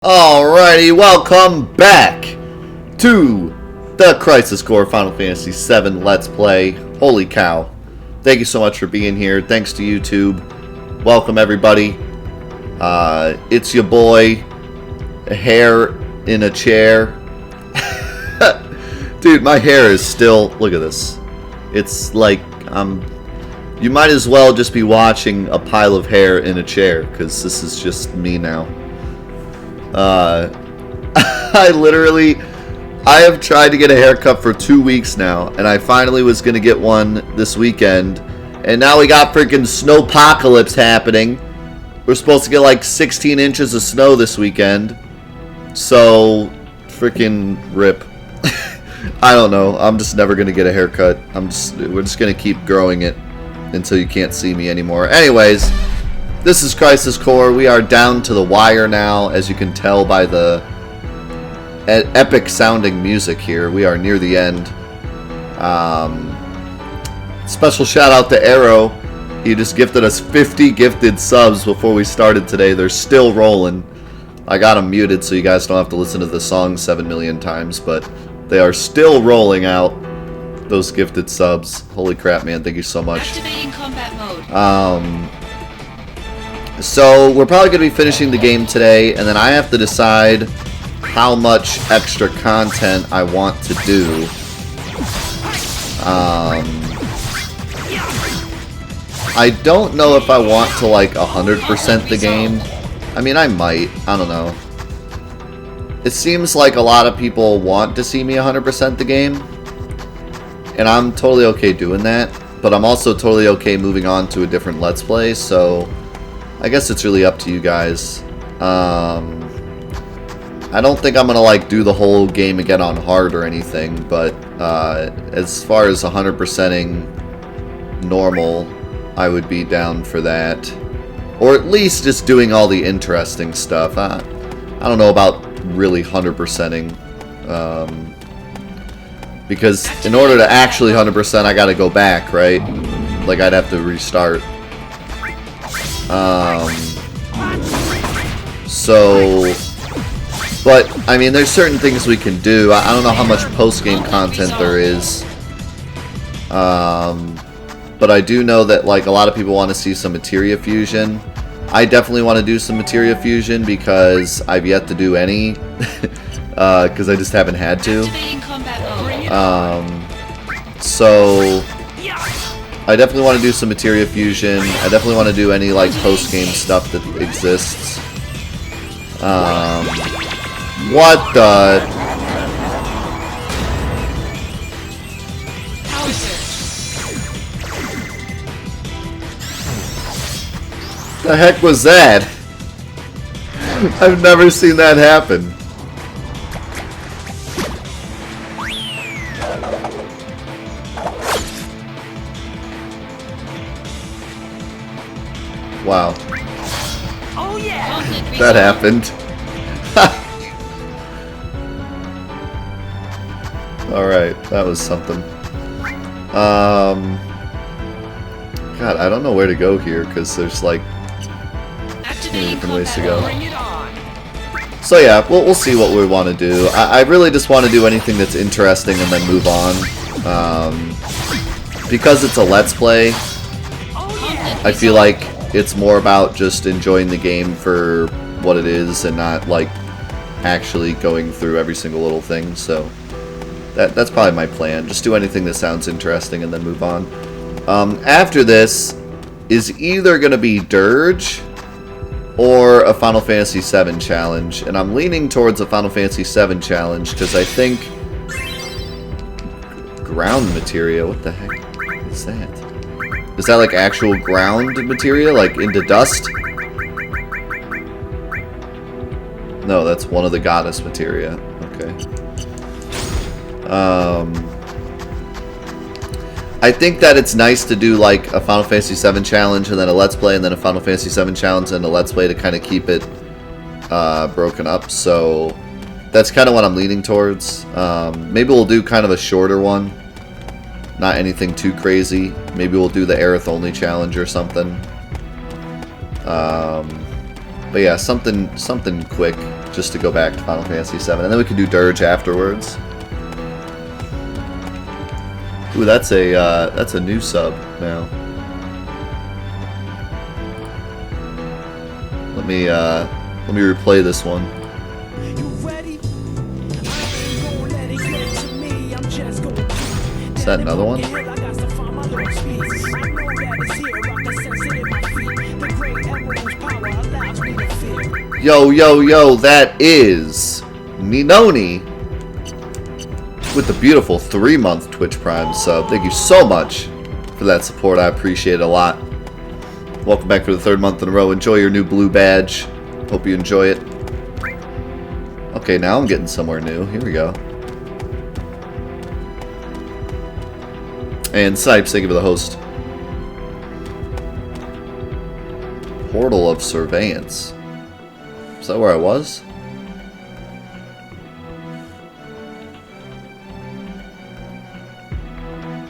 Alrighty, welcome back to the Crisis Core Final Fantasy VII Let's Play. Holy cow. Thank you so much for being here. Thanks to YouTube. Welcome everybody. It's your boy, hair in a chair. Dude, my hair is still, look at this. It's like, you might as well just be watching a pile of hair in a chair, because this is just me now. I have tried to get a haircut for 2 weeks now, and I finally was going to get one this weekend, and now we got freaking snowpocalypse happening. We're supposed to get like 16 inches of snow this weekend, so freaking rip. I don't know, I'm just never going to get a haircut. We're just going to keep growing it until you can't see me anymore. Anyways, this is Crisis Core. We are down to the wire now, as you can tell by the epic sounding music here. We are near the end. Special shout out to Arrow. He just gifted us 50 gifted subs before we started today. They're still rolling. I got them muted so you guys don't have to listen to the song 7 million times, but they are still rolling out those gifted subs. Holy crap, man. Thank you so much. Activating combat mode. So we're probably going to be finishing the game today, and then I have to decide how much extra content I want to do. I don't know if I want to like 100% the game. I mean, I might. I don't know. It seems like a lot of people want to see me 100% the game, and I'm totally okay doing that, but I'm also totally okay moving on to a different Let's Play, so I guess it's really up to you guys. I don't think I'm gonna like do the whole game again on hard or anything, but as far as 100%ing normal, I would be down for that. Or at least just doing all the interesting stuff. I don't know about really 100%ing. Because in order to actually 100%, I gotta go back, right? Like I'd have to restart. But I mean, there's certain things we can do. I don't know how much post-game content there is, but I do know that like a lot of people want to see some materia fusion. I definitely want to do some materia fusion because I've yet to do any, because I just haven't had to. So I definitely want to do some materia fusion. I definitely want to do any like post-game stuff that exists. What the? The heck was that? I've never seen that happen. Wow. Oh yeah. That happened. Alright, that was something. God, I don't know where to go here, because there's like many different ways to go. So yeah, we'll see what we want to do. I really just want to do anything that's interesting and then move on. Because it's a Let's Play, I feel like it's more about just enjoying the game for what it is and not like actually going through every single little thing, so that's probably my plan. Just do anything that sounds interesting and then move on. After this is either going to be Dirge or a Final Fantasy VII challenge, and I'm leaning towards a Final Fantasy VII challenge because I think ground materia, what the heck is that? Is that like actual ground materia, like into dust? No, that's one of the goddess materia. Okay. I think that it's nice to do like a Final Fantasy VII challenge and then a Let's Play and then a Final Fantasy VII challenge and a Let's Play to kind of keep it broken up. So that's kind of what I'm leaning towards. Maybe we'll do kind of a shorter one. Not anything too crazy. Maybe we'll do the Aerith only challenge or something. But yeah, something quick. just to go back to Final Fantasy VII. And then we can do Dirge afterwards. Ooh, that's a new sub now. Let me replay this one. Is that another one? Yo, yo, yo, that is Ninoni with the beautiful 3-month Twitch Prime sub. Thank you so much for that support. I appreciate it a lot. Welcome back for the 3rd month in a row. Enjoy your new blue badge. Hope you enjoy it. Okay, now I'm getting somewhere new. Here we go. And Snipes, thank you for the host. Portal of Surveillance. Is that where I was?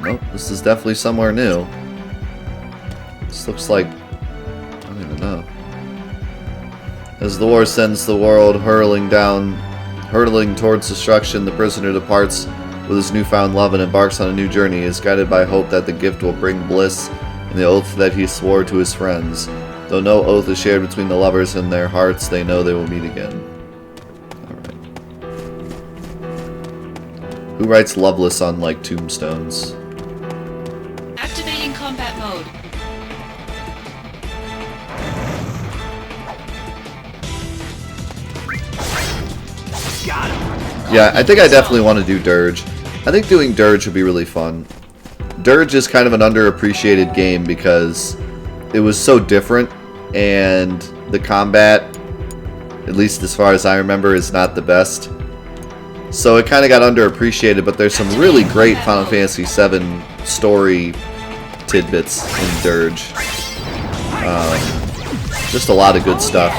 Nope, this is definitely somewhere new. This looks like... I don't even know. As the war sends the world hurtling towards destruction, the prisoner departs with his newfound love and embarks on a new journey. He is guided by hope that the gift will bring bliss and the oath that he swore to his friends. Though no oath is shared between the lovers in their hearts, they know they will meet again. Alright. Who writes Loveless on, like, tombstones? Activating combat mode. Got him. Yeah, I think I definitely want to do Dirge. I think doing Dirge would be really fun. Dirge is kind of an underappreciated game because it was so different, and the combat, at least as far as I remember, is not the best. So it kind of got underappreciated, but there's some really great Final Fantasy VII story tidbits in Dirge. Just a lot of good stuff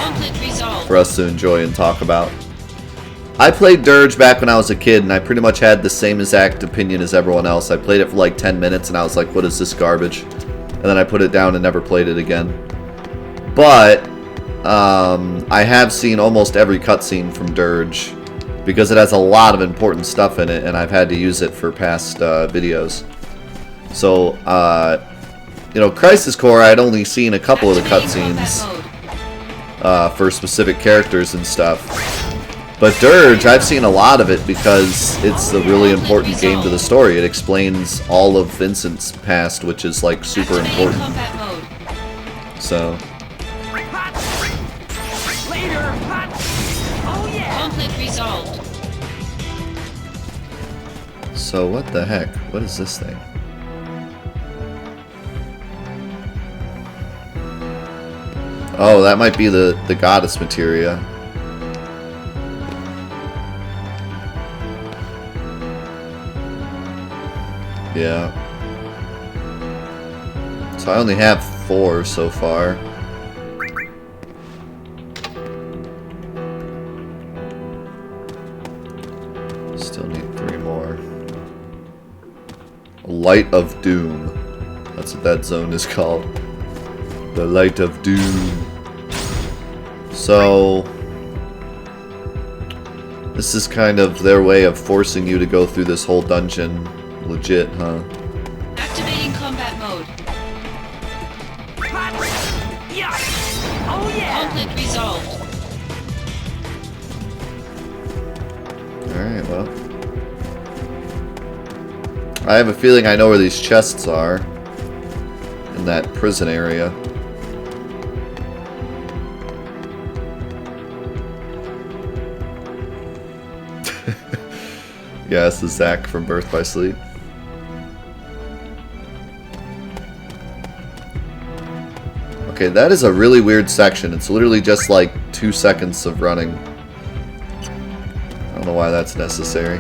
for us to enjoy and talk about. I played Dirge back when I was a kid, and I pretty much had the same exact opinion as everyone else. I played it for like 10 minutes, and I was like, what is this garbage? And then I put it down and never played it again. But I have seen almost every cutscene from Dirge because it has a lot of important stuff in it, and I've had to use it for past videos. So, you know, Crisis Core, I'd only seen a couple of the cutscenes for specific characters and stuff. But Dirge, I've seen a lot of it because it's a really important game to the story. It explains all of Vincent's past, which is like super important. So. So what the heck? What is this thing? Oh, that might be the goddess materia. Yeah. So I only have 4 so far. Still need 3 more. Light of Doom. That's what that zone is called. The Light of Doom. So this is kind of their way of forcing you to go through this whole dungeon. Legit, huh? Activating combat mode. Yeah. Oh yeah. Conflict resolved. Alright, well. I have a feeling I know where these chests are. In that prison area. Yeah, this is Zach from Birth by Sleep. Okay, that is a really weird section. It's literally just like 2 seconds of running. I don't know why that's necessary.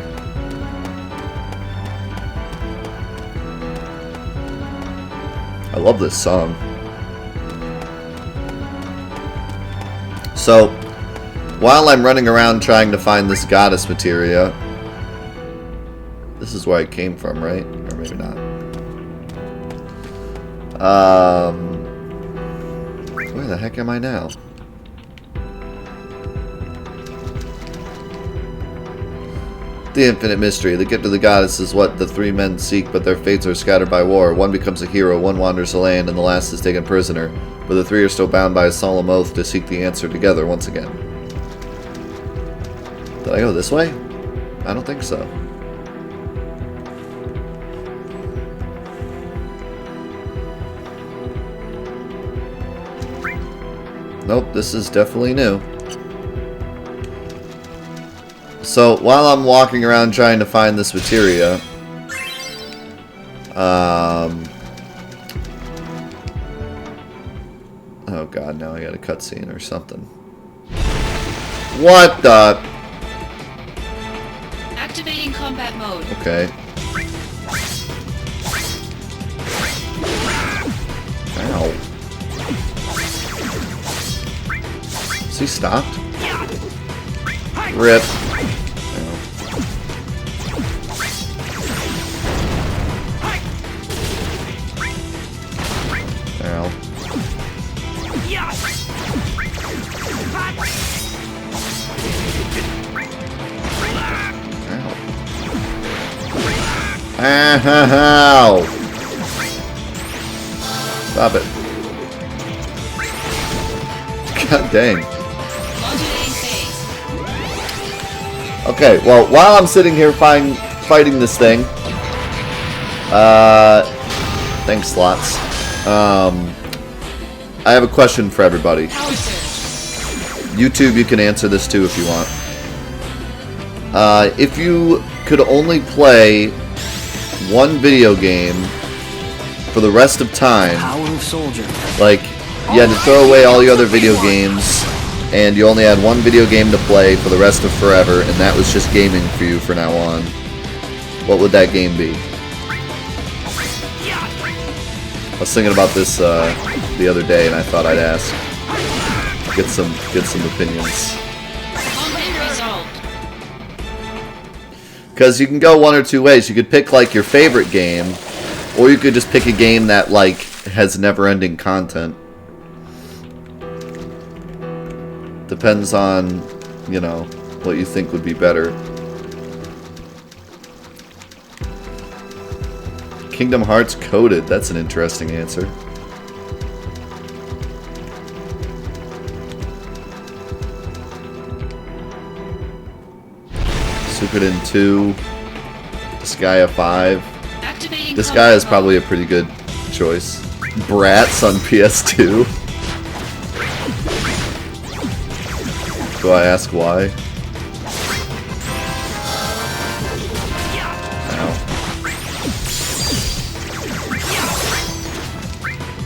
I love this song. So, while I'm running around trying to find this goddess materia, this is where I came from, right? Or maybe not. Where the heck am I now? The infinite mystery. The gift of the goddess is what the three men seek, but their fates are scattered by war. One becomes a hero, one wanders the land, and the last is taken prisoner. But the three are still bound by a solemn oath to seek the answer together once again. Did I go this way? I don't think so. Nope, this is definitely new. So, while I'm walking around trying to find this materia, oh god, now I got a cutscene or something. What the? Activating combat mode. Okay. Ow. Is he stopped? Rip. Ow. Ow. Stop it. God dang. Okay, well, while I'm sitting here fighting this thing, thanks, Slots. I have a question for everybody. YouTube, you can answer this too if you want. If you could only play one video game for the rest of time, like you had to throw away all the other video games, and you only had one video game to play for the rest of forever, and that was just gaming for you from now on, what would that game be? I was thinking about this the other day, and I thought I'd ask, get some opinions. Because you can go one or two ways. You could pick like your favorite game, or you could just pick a game that like has never-ending content. Depends on, you know, what you think would be better. Kingdom Hearts coded. That's an interesting answer. Suikoden 2. Disgaea 5. Disgaea is probably a pretty good choice. Bratz on PS2. Do I ask why? Ow.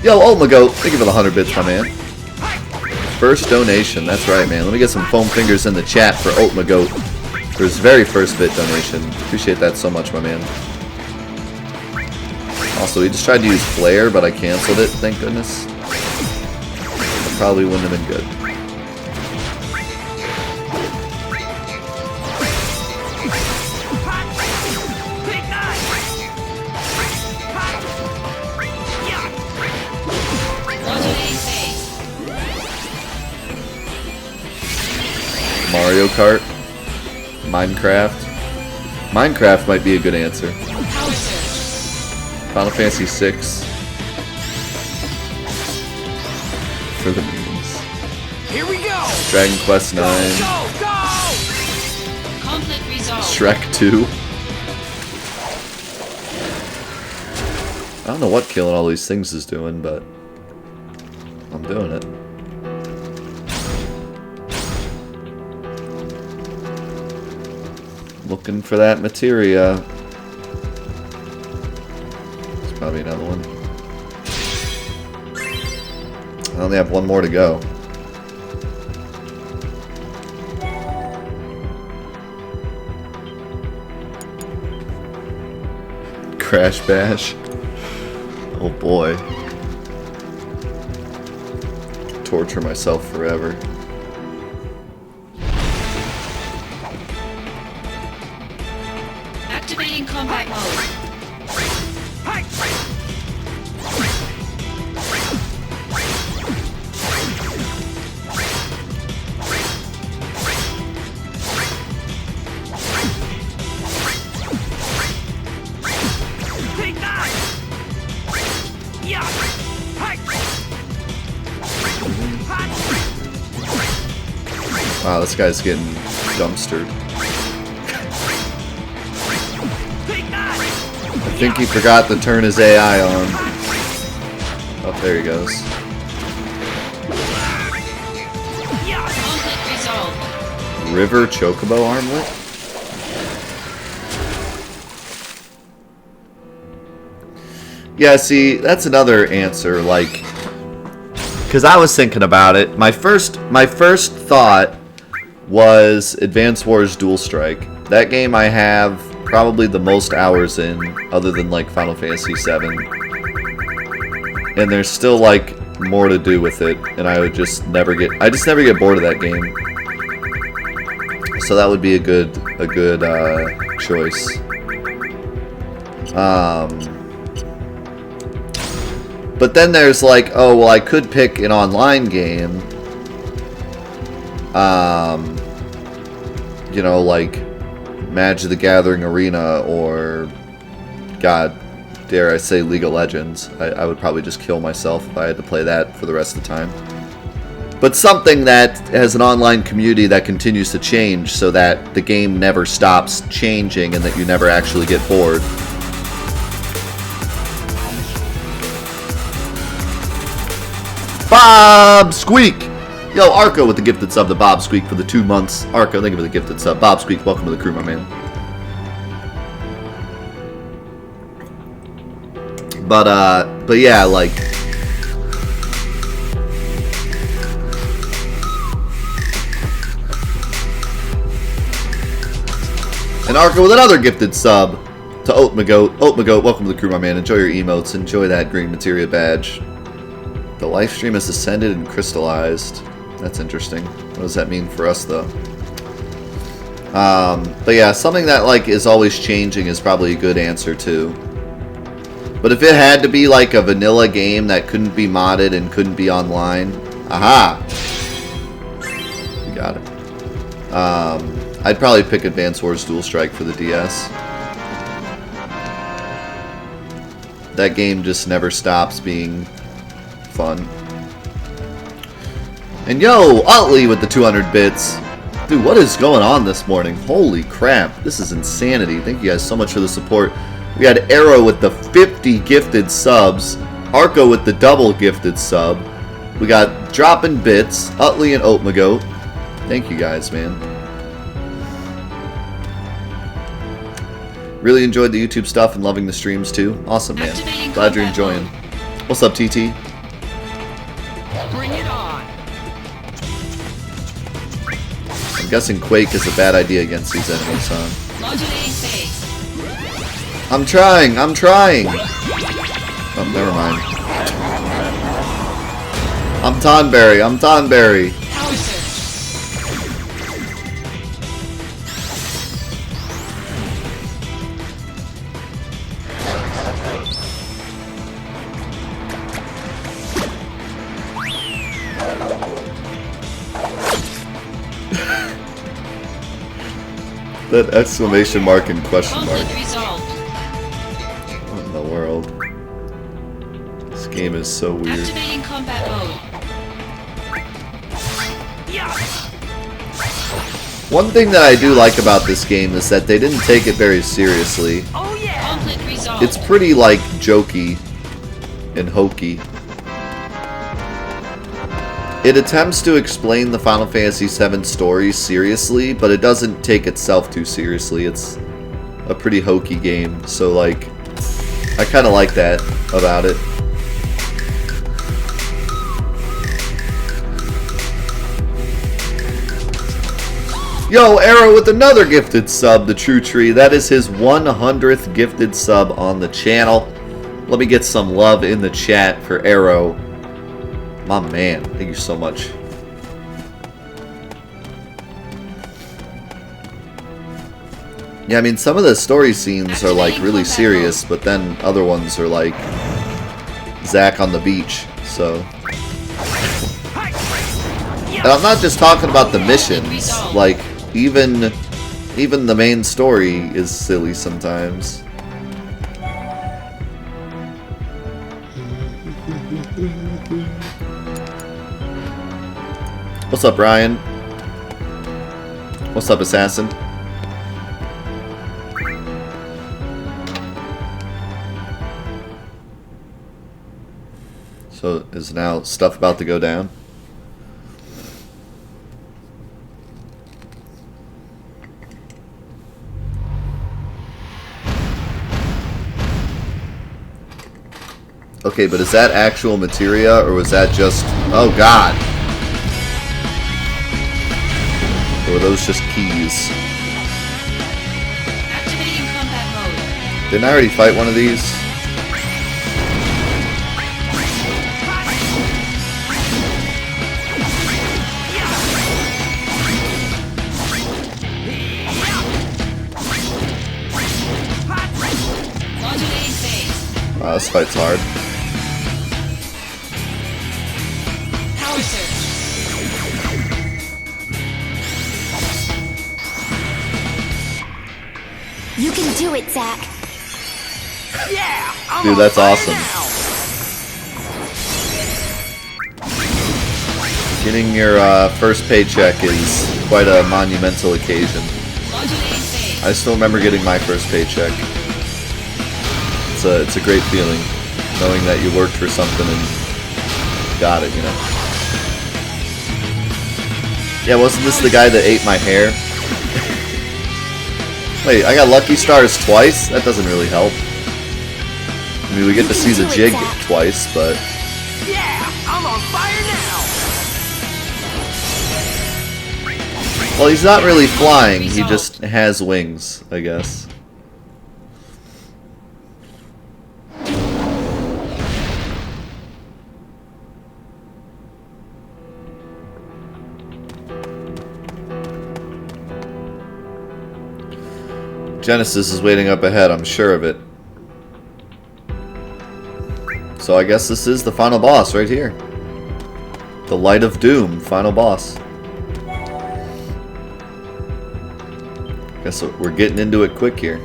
Yo, Ultimagoat, thank you for the 100 bits, my man. First donation, that's right, man. Let me get some foam fingers in the chat for Ultimagoat for his very first bit donation. Appreciate that so much, my man. Also, he just tried to use Flare, but I canceled it, thank goodness. That probably wouldn't have been good. Mario Kart, Minecraft. Minecraft might be a good answer. Final Fantasy VI. For the memes. Here we go. Dragon Quest 9. Go! Conflict resolved. Shrek 2. I don't know what killing all these things is doing, but I'm doing it. Looking for that materia. There's probably another one. I only have one more to go. Crash Bash. Oh boy. Torture myself forever. Activating combat mode. Wow, this guy's getting dumpstered. I think he forgot to turn his AI on. Oh, there he goes. River Chocobo armlet? Yeah, see, that's another answer, like, because I was thinking about it. My first thought was Advance Wars Dual Strike. That game I have probably the most hours in, other than like Final Fantasy VII. And there's still like more to do with it, and I just never get bored of that game. So that would be a good choice. But then there's like, oh well, I could pick an online game. You know, like Magic the Gathering Arena, or God, dare I say League of Legends. I would probably just kill myself if I had to play that for the rest of the time. But something that has an online community that continues to change so that the game never stops changing and that you never actually get bored. Bob Squeak! Yo, Arco with the gifted sub to Bob Squeak for the 2 months. Arco, thank you for the gifted sub. Bob Squeak, welcome to the crew, my man. But yeah, like, and Arco with another gifted sub to Oatmagoat. Oatmagoat, welcome to the crew, my man. Enjoy your emotes. Enjoy that green materia badge. The live stream has ascended and crystallized. That's interesting. What does that mean for us, though? But yeah, something that like is always changing is probably a good answer too. But if it had to be like a vanilla game that couldn't be modded and couldn't be online, aha, you got it. I'd probably pick Advance Wars Dual Strike for the DS. That game just never stops being fun. And yo, Utley with the 200 bits. Dude, what is going on this morning? Holy crap, this is insanity. Thank you guys so much for the support. We had Arrow with the 50 gifted subs, Arco with the double gifted sub. We got Droppin' Bits, Utley and Oatmagoat. Thank you guys, man. Really enjoyed the YouTube stuff and loving the streams too. Awesome, man. Glad you're enjoying. What's up, TT? Bring it on. I'm guessing Quake is a bad idea against these enemies, huh? Modulating phase. I'm trying! Oh, never mind. I'm Tonberry! Power surge. That exclamation mark and question mark. Conflict resolved. What in the world? This game is so weird. Activating combat mode. One thing that I do like about this game is that they didn't take it very seriously. Oh yeah. Conflict resolved. It's pretty, like, jokey and hokey. It attempts to explain the Final Fantasy VII story seriously, but it doesn't take itself too seriously. It's a pretty hokey game, so, like, I kind of like that about it. Yo, Arrow with another gifted sub, the True Tree. That is his 100th gifted sub on the channel. Let me get some love in the chat for Arrow. My man, thank you so much. Yeah, I mean, some of the story scenes are, like, really serious, but then other ones are, like, Zack on the beach, so. And I'm not just talking about the missions, like, even the main story is silly sometimes. What's up, Ryan? What's up, assassin? So is now stuff about to go down? Okay, but is that actual materia, or was that just... Oh, God! Or were those just keys? Activating combat mode. Didn't I already fight one of these? Modulating phase. Wow, this fight's hard. Power surge. You can do it, Zack. Yeah! I'm Dude, on that's fire awesome. now. Getting your first paycheck is quite a monumental occasion. Modulating phase. I still remember getting my first paycheck. It's a great feeling, knowing that you worked for something and got it, you know. Yeah, wasn't this the guy that ate my hair? Wait, I got Lucky Stars twice? That doesn't really help. I mean, we get to see the jig twice, but... Yeah! I'm on fire now! Well, he's not really flying, he just has wings, I guess. Genesis is waiting up ahead, I'm sure of it. So I guess this is the final boss right here. The Light of Doom, final boss. Guess we're getting into it quick here.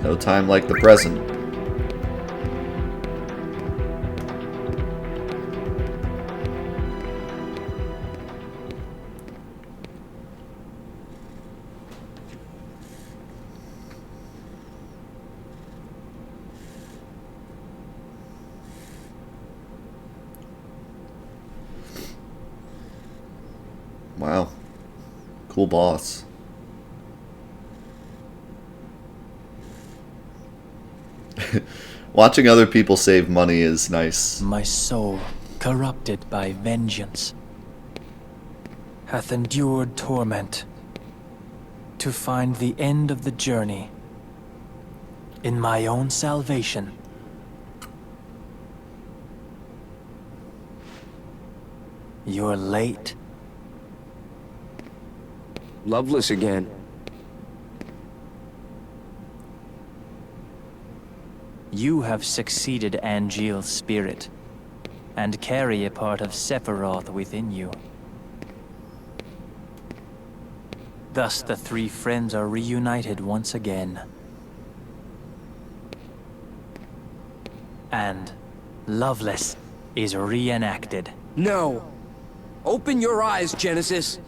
No time like the present. Wow. Cool boss. Watching other people save money is nice. My soul, corrupted by vengeance, hath endured torment to find the end of the journey in my own salvation. You're late. Loveless again. You have succeeded Angeal's spirit, and carry a part of Sephiroth within you. Thus the three friends are reunited once again. And Loveless is reenacted. No! Open your eyes, Genesis!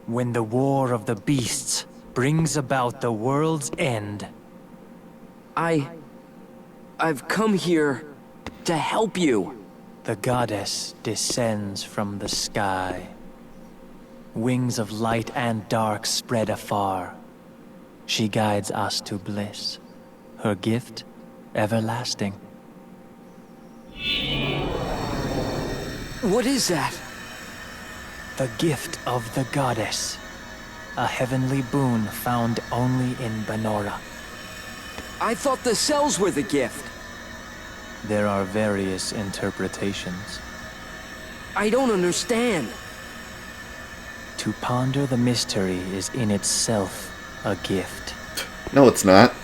When the War of the Beasts brings about the world's end, I've come here to help you. the goddess descends from the sky. Wings of light and dark spread afar. She guides us to bliss. Her gift, everlasting. What is that? The gift of the goddess. A heavenly boon found only in Benora. I thought the cells were the gift. There are various interpretations. I don't understand. To ponder the mystery is in itself a gift. No, it's not.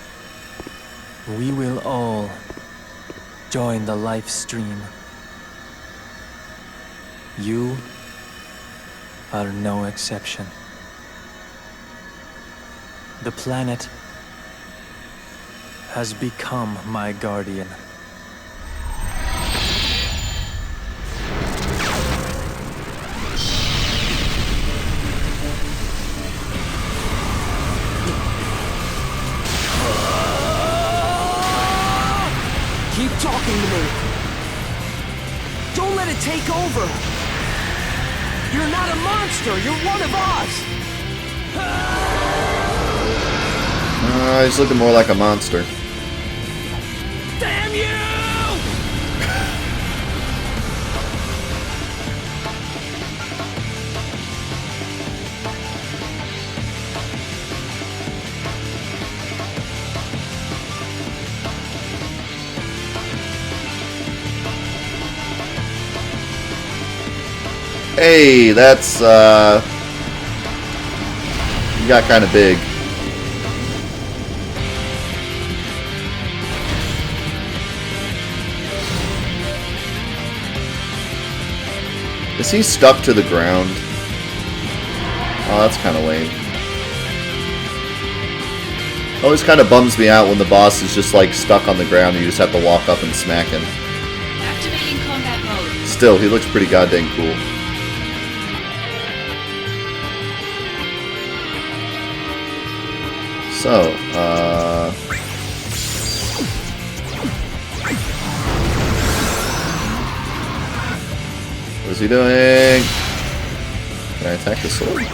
We will all join the life stream. You are no exception. The planet has become my guardian. Keep talking to me. Don't let it take over. You're not a monster. You're one of us. He's looking more like a monster. Damn you! Hey, that's, you got kind of big. Is he stuck to the ground? Oh, that's kind of lame. Always kind of bums me out when the boss is just like stuck on the ground and you just have to walk up and smack him. Activating combat mode. Still, he looks pretty goddamn cool. So, what is he doing? Can I attack the sword?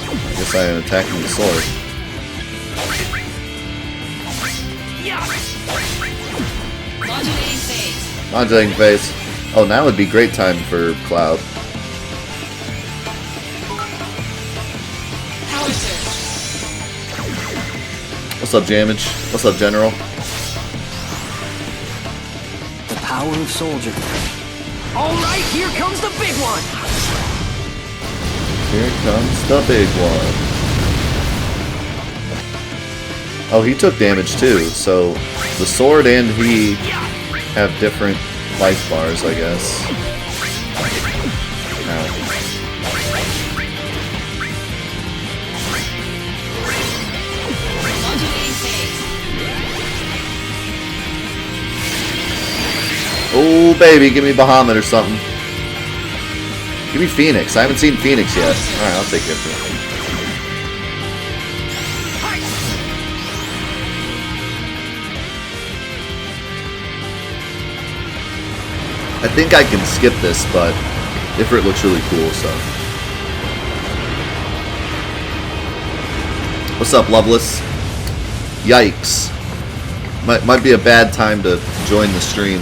I guess I am attacking the sword. Modulating phase. Modulating phase. Oh, now would be great time for Cloud. Power surge. What's up, Jamage? What's up, General? The power of soldier. All right, here comes the big one. Here comes the big one. Oh, he took damage too, so the sword and he have different life bars, I guess. Ow. Modulating phase. Oh, baby, give me Bahamut or something. Give me Phoenix. I haven't seen Phoenix yet. Alright, I'll take it. I think I can skip this, but Ifrit looks really cool, so. What's up, Loveless? Yikes. Might be a bad time to join the stream.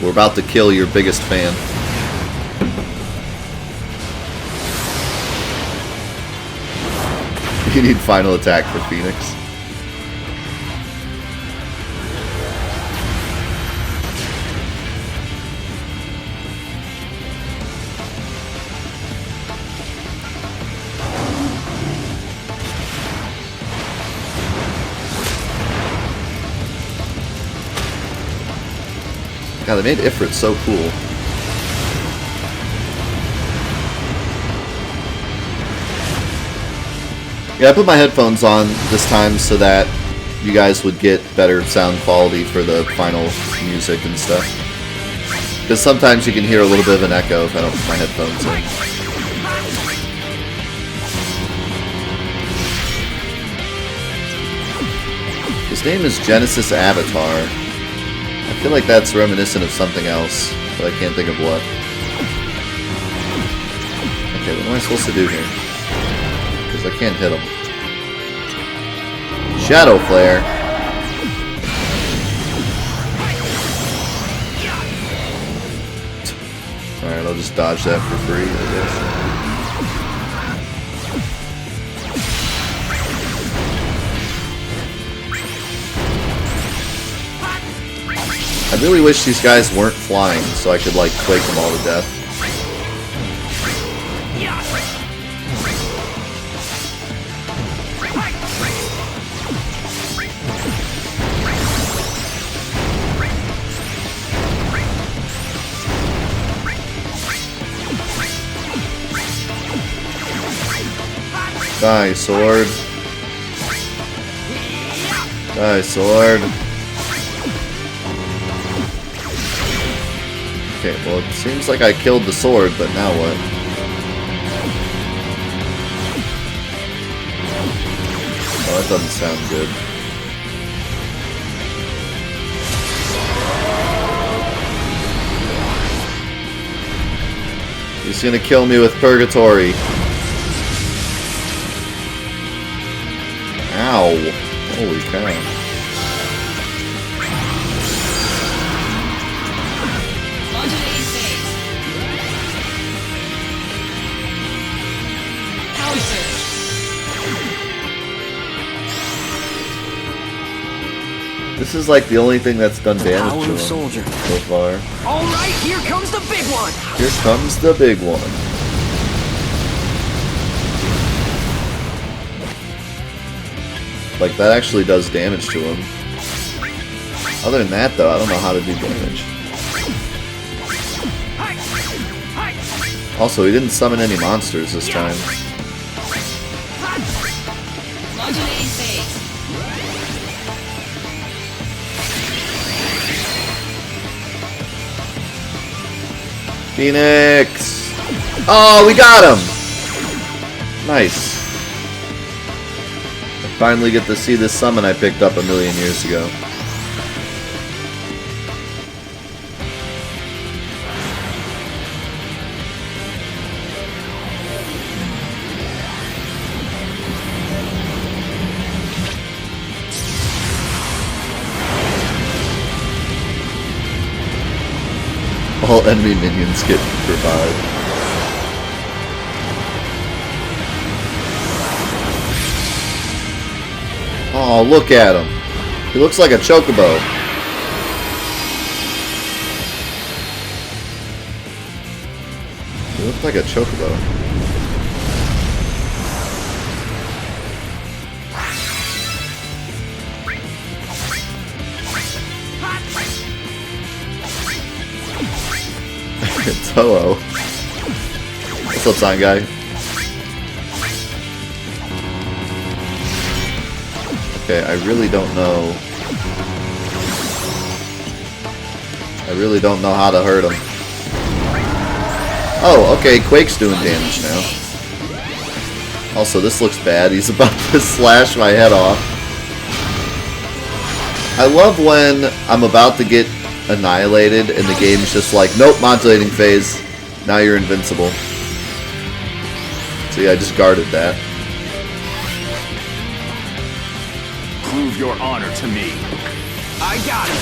We're about to kill your biggest fan. You need final attack for Phoenix. God, they made Ifrit so cool. Yeah, I put my headphones on this time so that you guys would get better sound quality for the final music and stuff. Because sometimes you can hear a little bit of an echo if I don't put my headphones in. His name is Genesis Avatar. I feel like that's reminiscent of something else, but I can't think of what. Okay, what am I supposed to do here? Because I can't hit him. Shadow Flare. Alright, I'll just dodge that for free, I guess. I really wish these guys weren't flying so I could, like, quake them all to death. Die, sword. Die, sword. Okay, well, it seems like I killed the sword, but now what? Oh, that doesn't sound good. He's gonna kill me with purgatory. Ow. Holy cow. Modulating phase. Power surge. This is like the only thing that's done damage Power to him soldier. so far. All right, here comes the big one. Here comes the big one. Like, that actually does damage to him. Other than that, though, I don't know how to do damage. Also, he didn't summon any monsters this time. Modulating phase. Phoenix! Oh, we got him! Nice. I finally get to see this summon I picked up a million years ago. All enemy minions get revived. Oh, look at him. He looks like a chocobo. He looks like a chocobo. It's Ho-Oh. What's up, sign guy? Okay, I really don't know. I really don't know how to hurt him. Oh, okay, Quake's doing damage now. Also, this looks bad. He's about to slash my head off. I love when I'm about to get annihilated and the game's just like, nope, modulating phase. Now you're invincible. See, I just guarded that. Prove your honor to me. I got it.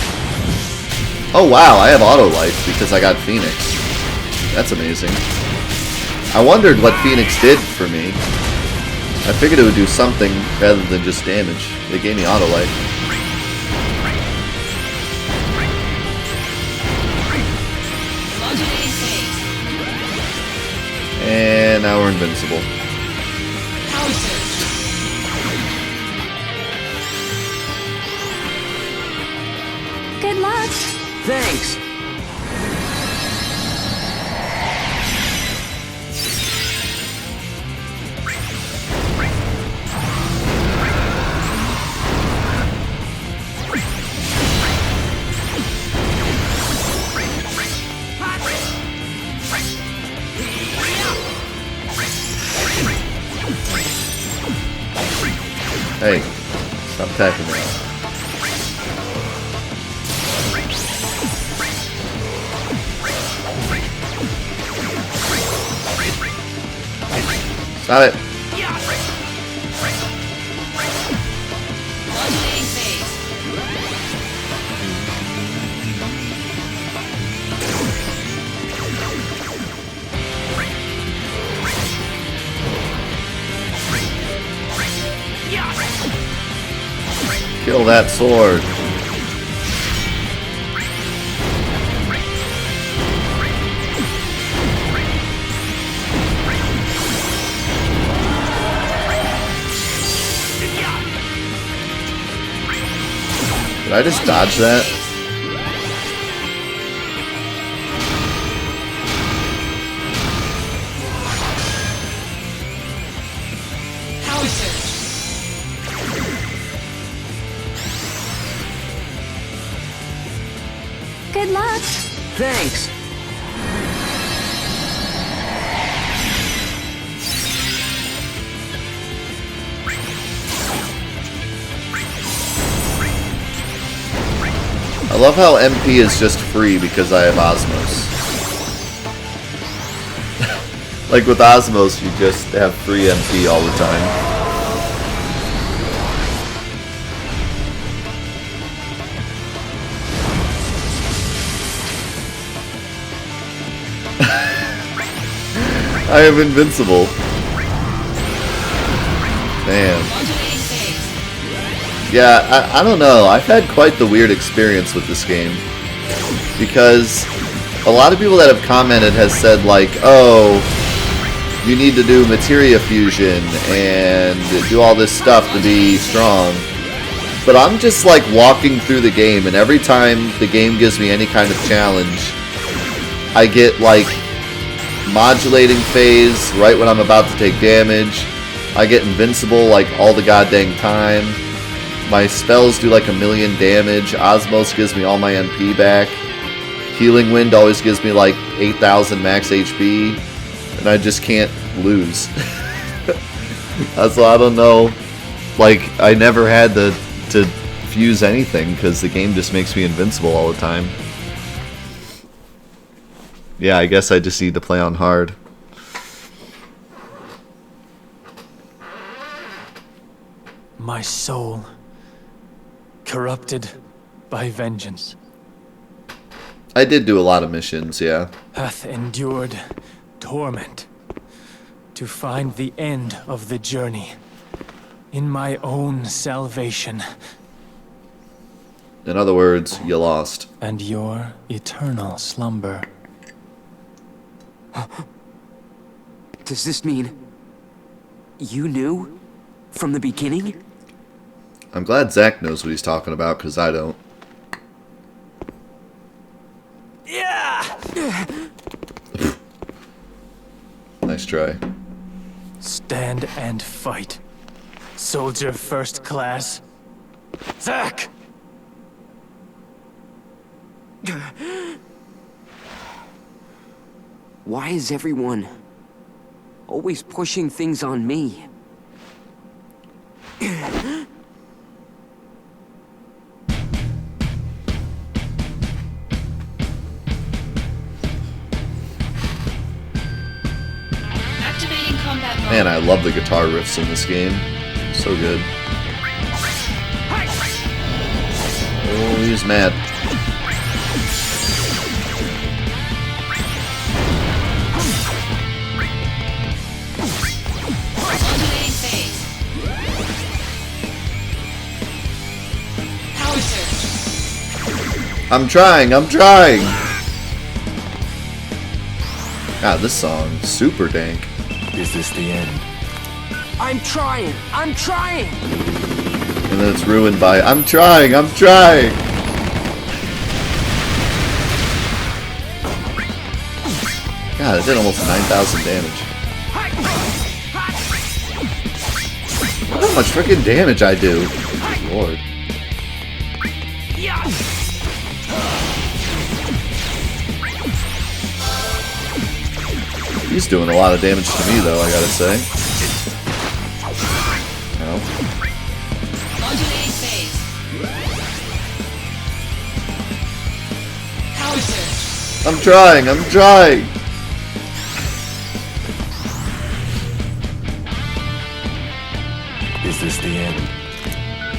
Oh wow, I have auto life because I got Phoenix. That's amazing. I wondered what Phoenix did for me. I figured it would do something rather than just damage. They gave me auto life. Modulating phase. And now we're invincible. Power surge. Good luck. Thanks. Hey, stop attacking me. Stop it. Modulating phase. Kill that sword. Did I just dodge that? Power Howitzer. Good luck. Thanks. I love how MP is just free because I have Osmos. Like with Osmos, you just have free MP all the time. I am invincible. Damn. Modulating phase. Yeah, I don't know. I've had quite the weird experience with this game. Because a lot of people that have commented has said like, oh, you need to do materia fusion and do all this stuff to be strong. But I'm just like walking through the game, and every time the game gives me any kind of challenge, I get like modulating phase right when I'm about to take damage. I get invincible like all the goddamn time. My spells do like 1,000,000 damage. Osmos gives me all my MP back. Healing Wind always gives me like 8,000 max HP. And I just can't lose. So I don't know. Like, I never had to fuse anything because the game just makes me invincible all the time. Yeah, I guess I just need to play on hard. My soul, corrupted by vengeance, I did do a lot of missions, yeah. hath endured torment to find the end of the journey in my own salvation In other words, you lost. and your eternal slumber. Does this mean you knew from the beginning? I'm glad Zach knows what he's talking about, because I don't. Yeah. Nice try. Stand and fight, soldier first class. Zack! Why is everyone always pushing things on me? Activating combat mode. Man, I love the guitar riffs in this game. So good. Oh, he's mad. Modulating phase. Howitzer. I'm trying, I'm trying! God, this song, super dank. Is this the end? I'm trying. I'm trying. And then it's ruined by, I'm trying, I'm trying! God, it did almost 9,000 damage. Look how much freaking damage I do. Lord. He's doing a lot of damage to me, though, I gotta say. No. Modulating phase. Howitzer. I'm trying, I'm trying! Is this the end?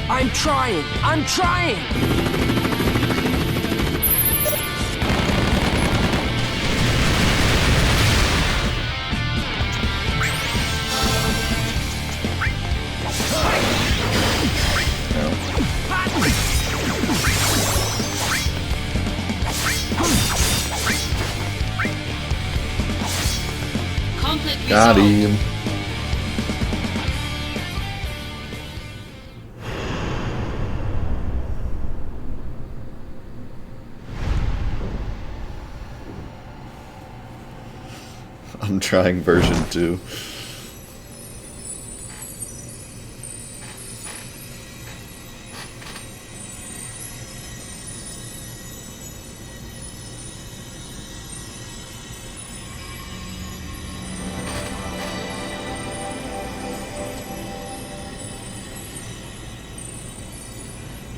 I'm trying. I'm trying. Conflict Got resolved. him. I'm trying version 2.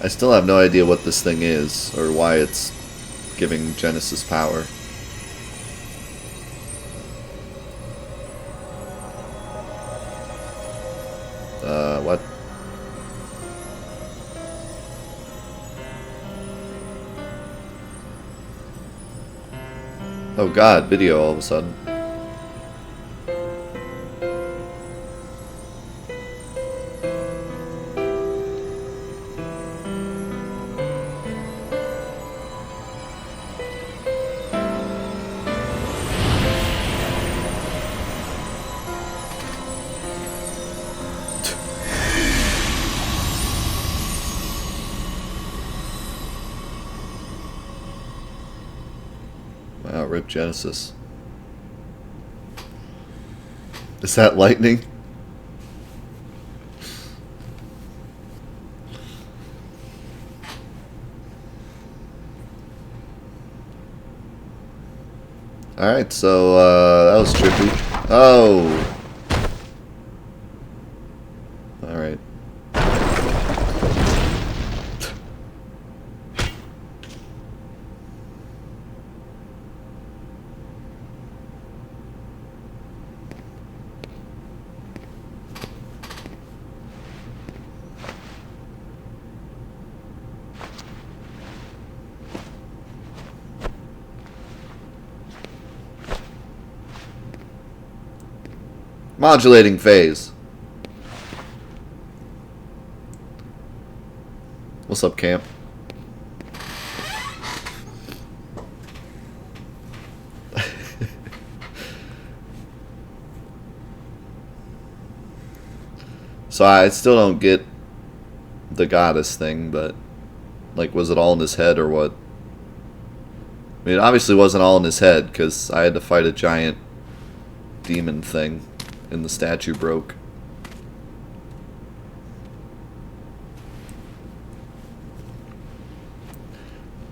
I still have no idea what this thing is, or why it's giving Genesis power. What? Oh god, video all of a sudden. Wow, rip Genesis. Is that lightning? Alright, so that was trippy. Oh! Alright. Modulating phase. What's up, camp? So I still don't get the goddess thing, but like, was it all in his head or what? I mean, it obviously wasn't all in his head, because I had to fight a giant demon thing and the statue broke.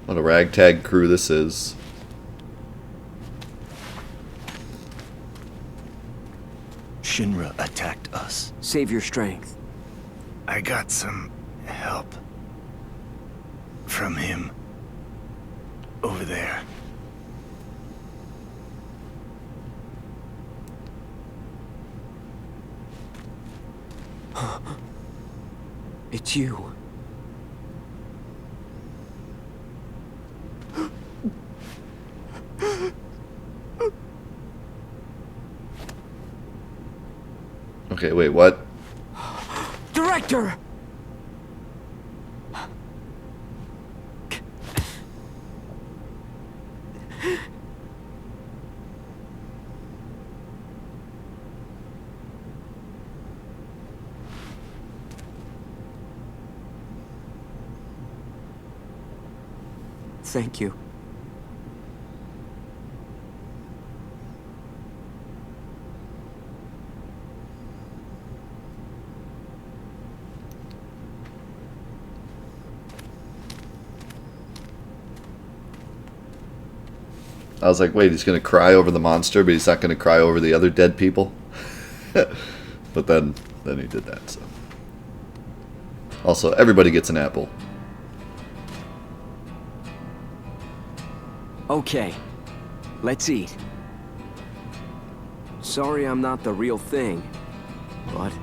What a ragtag crew this is. Shinra attacked us. Save your strength. I got some help from him over there. It's you. Okay, wait, what? Director! Thank you. I was like, wait, he's gonna cry over the monster, but he's not gonna cry over the other dead people. But then he did that. So also, everybody gets an apple. Okay, let's eat. Sorry I'm not the real thing, but...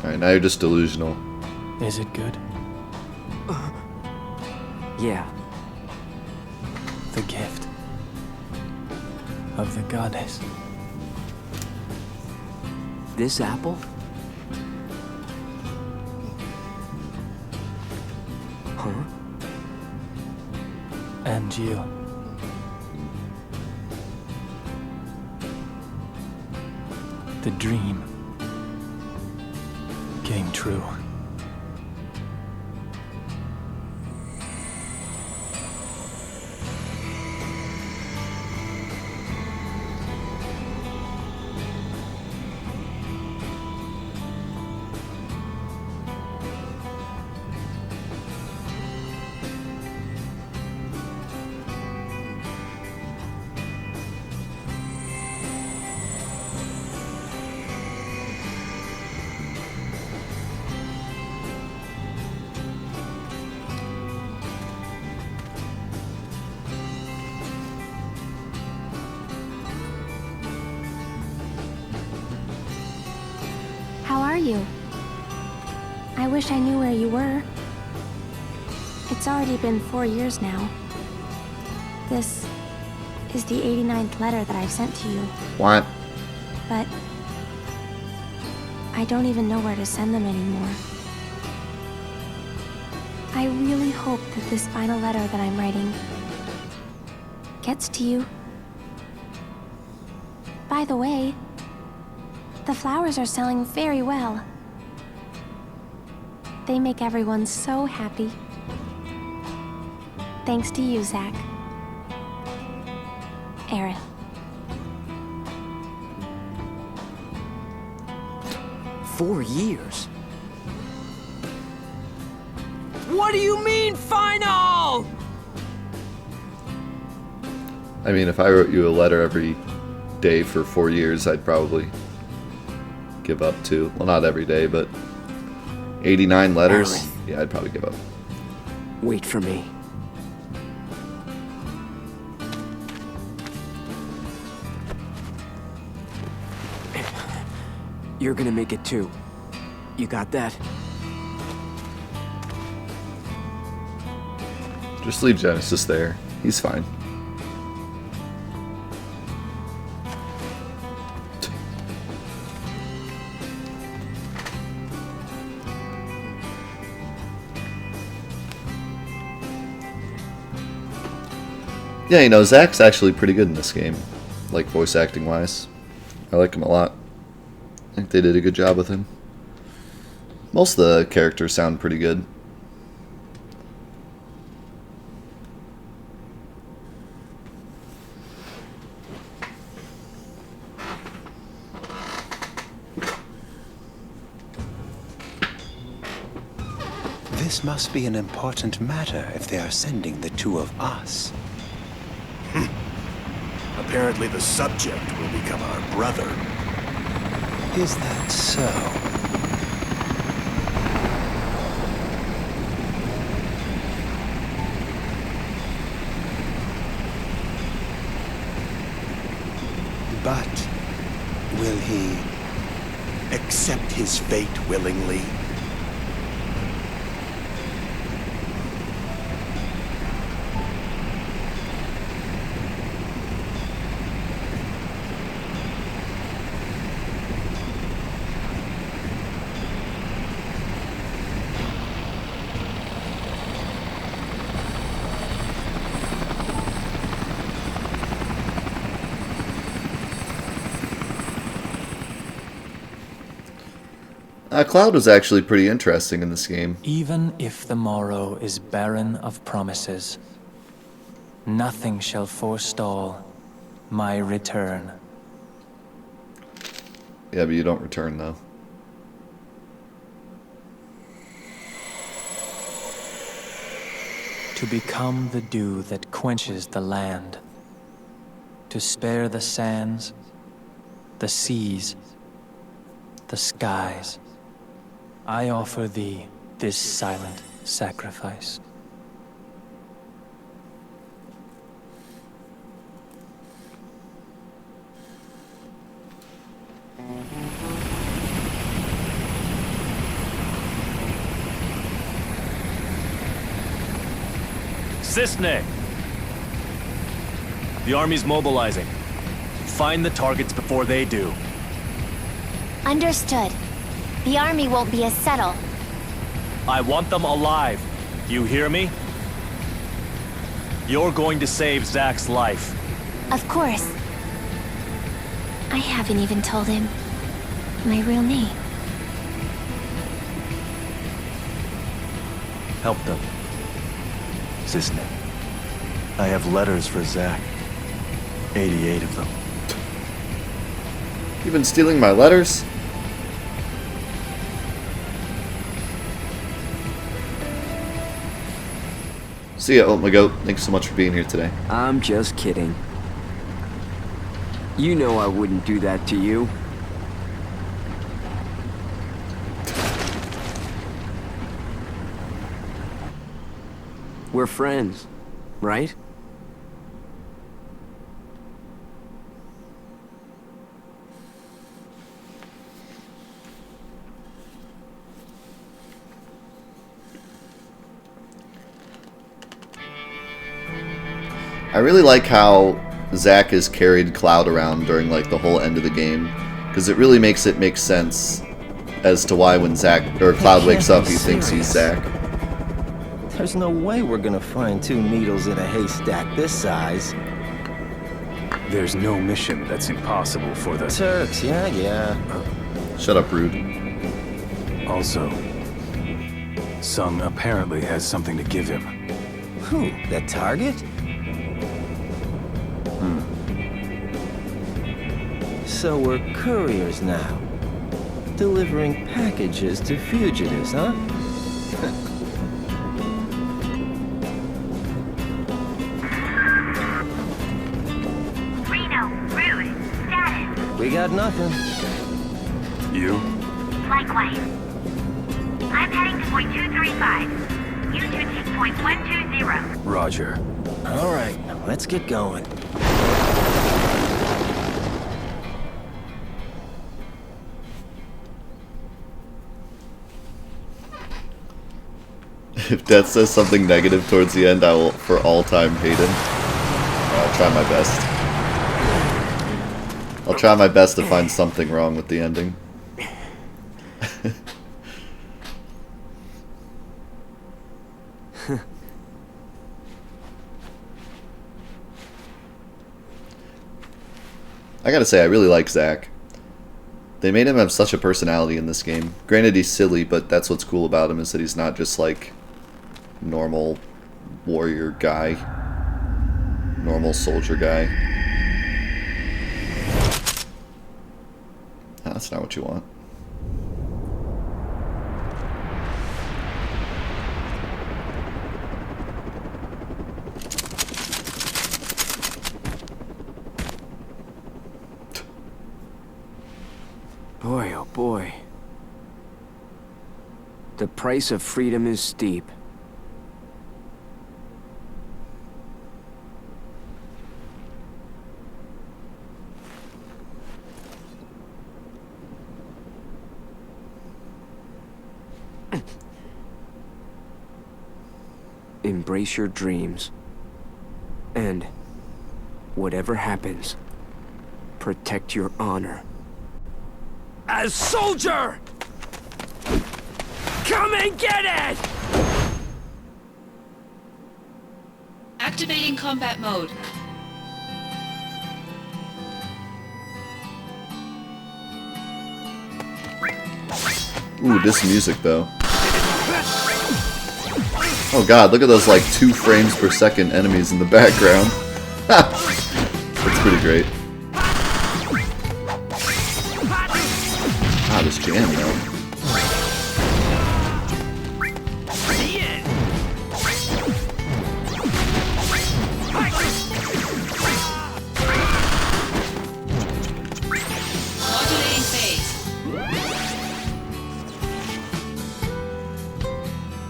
Alright, now you're just delusional. Is it good? Yeah. The gift of the goddess. This apple? Huh? And you. The dream came true. you? I wish I knew where you were. It's already been 4 years now. This is the 89th letter that I've sent to you. What? But I don't even know where to send them anymore. I really hope that this final letter that I'm writing gets to you. By the way, the flowers are selling very well. They make everyone so happy. Thanks to you, Zach. Aaron. "4 years? What do you mean, final?" I mean, if I wrote you a letter every day for 4 years, I'd probably give up too. Well, not every day, but 89 letters? Aaron. Yeah, I'd probably give up. Wait for me. You're gonna make it too. You got that? Just leave Genesis there. He's fine. Yeah, you know, Zach's actually pretty good in this game, like voice acting wise. I like him a lot. I think they did a good job with him. Most of the characters sound pretty good. This must be an important matter if they are sending the two of us. Apparently the subject will become our brother. Is that so? But will he Accept his fate willingly. Cloud was actually pretty interesting in this game. Even if the morrow is barren of promises, nothing shall forestall my return. Yeah, but you don't return though. To become the dew that quenches the land, to spare the sands, the seas, the skies, I offer thee this silent sacrifice. Cisne! The army's mobilizing. Find the targets before they do. Understood. The army won't be as subtle. I want them alive. You hear me? You're going to save Zach's life. Of course. I haven't even told him my real name. Help them. Cisne. I have letters for Zach. 88 of them. You've been stealing my letters? See ya, my goat. Thanks so much for being here today. I'm just kidding. You know I wouldn't do that to you. We're friends, right? I really like how Zack has carried Cloud around during like the whole end of the game, because it really makes it make sense as to why when Cloud wakes up, he thinks he's Zack. There's no way we're gonna find 2 needles in a haystack this size. There's no mission that's impossible for the Turks, yeah. Shut up, Rude. Also, Sung apparently has something to give him. Who? That target? So we're couriers now. Delivering packages to fugitives, huh? Reno, Rude, status. We got nothing. You? Likewise. I'm heading to point 235. You two take point 120. Roger. All right, let's get going. If Death says something negative towards the end, I will for all time hate him. I'll try my best. I'll try my best to find something wrong with the ending. I gotta say, I really like Zack. They made him have such a personality in this game. Granted, he's silly, but that's what's cool about him, is that he's not just like normal warrior guy, normal soldier guy. Oh, that's not what you want. Boy, oh boy. The price of freedom is steep. Embrace your dreams. And whatever happens, protect your honor. As soldier! Come and get it! Activating combat mode. Ooh, this music though. Oh god, look at those like 2 frames per second enemies in the background. That's pretty great. Ah, this jam though. Modulating phase.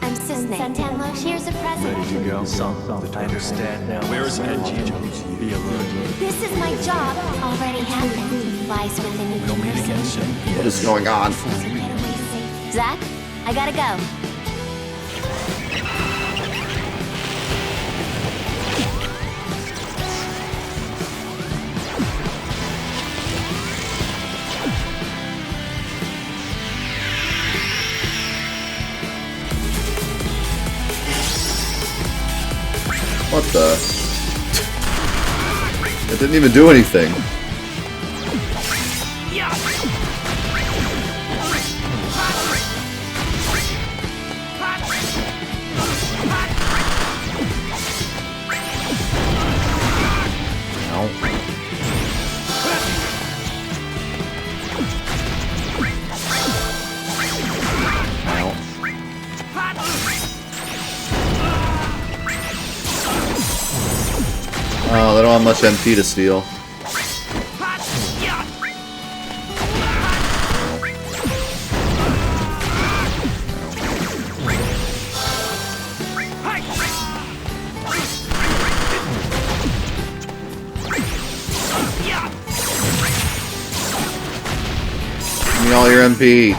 I'm Cisne. Tenlo, here's a present. Ready to go? I understand now. Where is Angie? Be alert. This is my job. Already happened. Lies within the We'll meet again soon. What is going on? Zack, I gotta go. What the? It didn't even do anything. Oh, they don't have much MP to steal. Give me all your MP.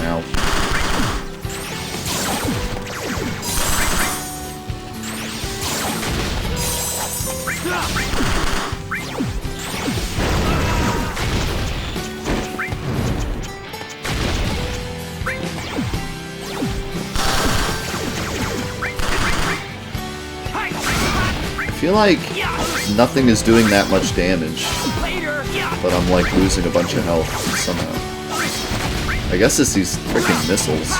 Ow. feel like nothing is doing that much damage, but I'm like losing a bunch of health somehow. I guess it's these freaking missiles.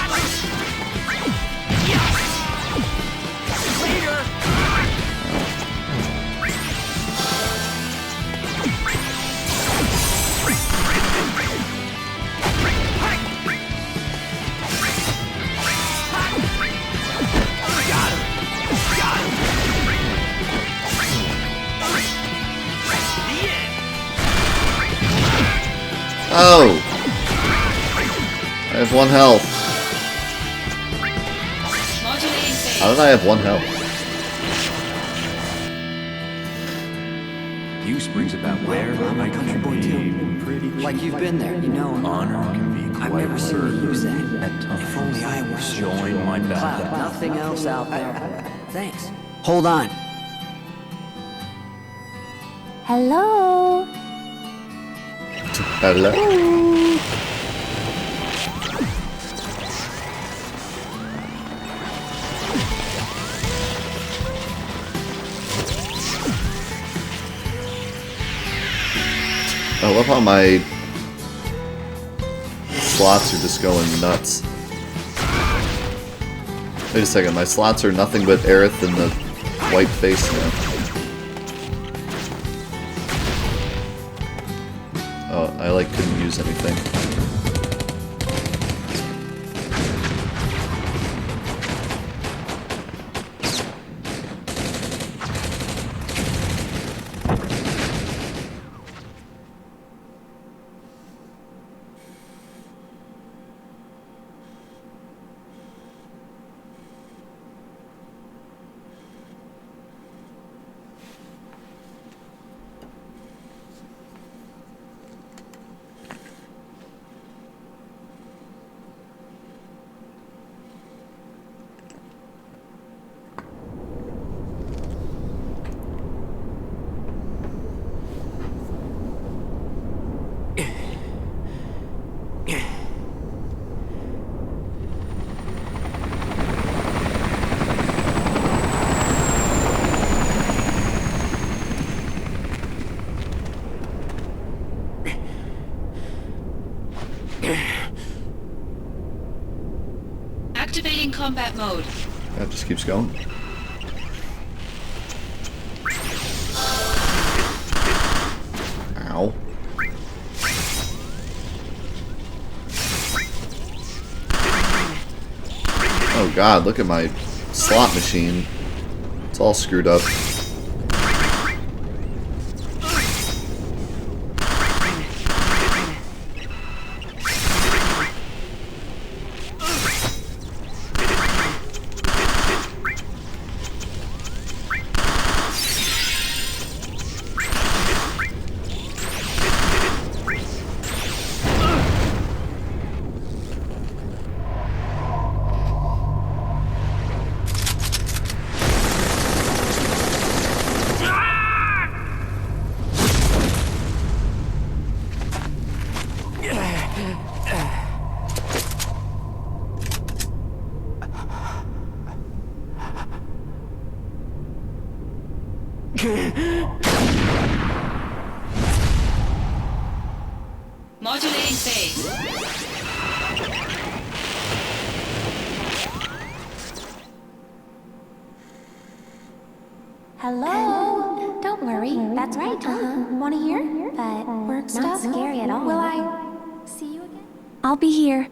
Oh! I have 1 health. How did I have 1 health? Use brings about where I can be pretty Like you've been there, you know. honor can be I've quite never seen you use that. at times. If only I was. Join my Cloud, battle. nothing else out there. Thanks. Hold on. Hello? Hello? I love how my slots are just going nuts. Wait a second, my slots are nothing but Aerith and the white face now. Oh, I like couldn't use anything. Activating combat mode. That just keeps going. Ow. Oh god, look at my slot machine. It's all screwed up. Modulating phase. Hello? Don't worry, that's right. Want to hear? But work stuff? Not scary at all. Will I see you again? I'll be here.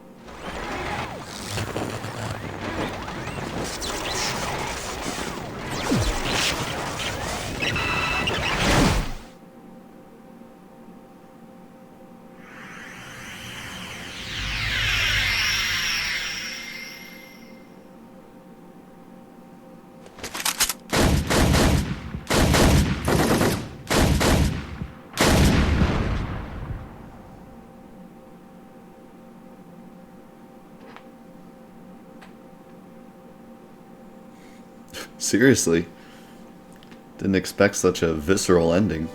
Seriously. Didn't expect such a visceral ending.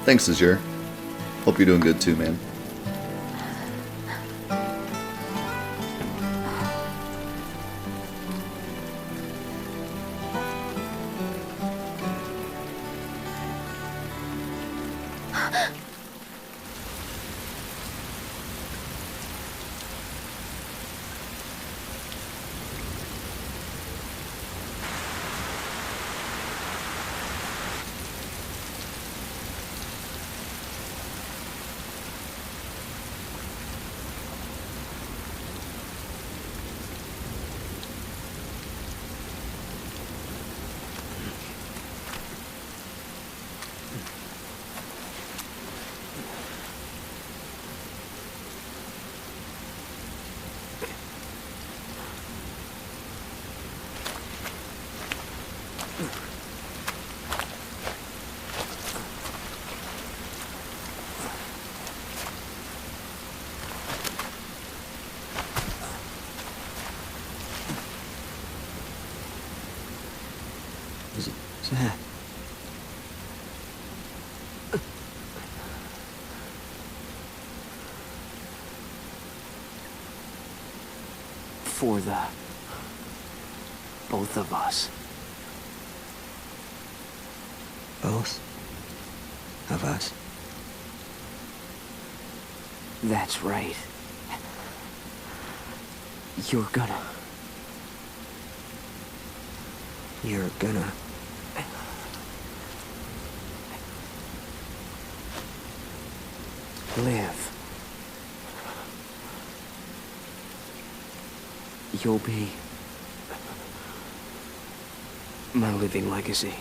Thanks, Azure. Hope you're doing good too, man. Zach. For the both of us. Both of us? That's right. You're gonna live. You'll be my living legacy.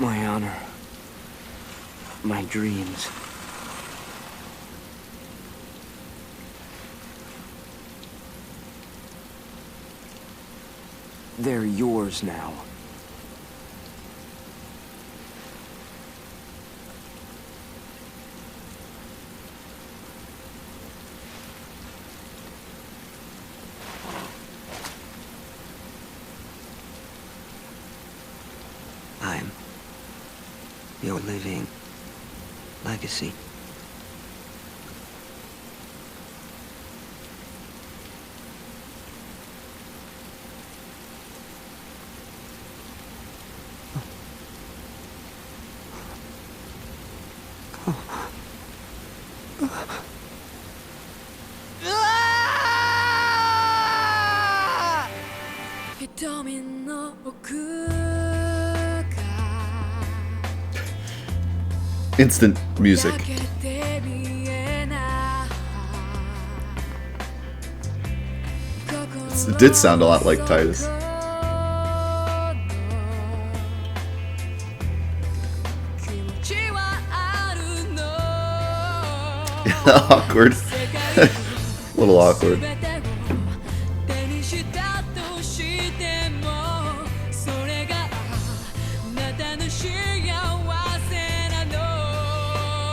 My honor. My dreams. They're yours now. I'm your living legacy. Instant music. It did sound a lot like Titus. Awkward. A little awkward.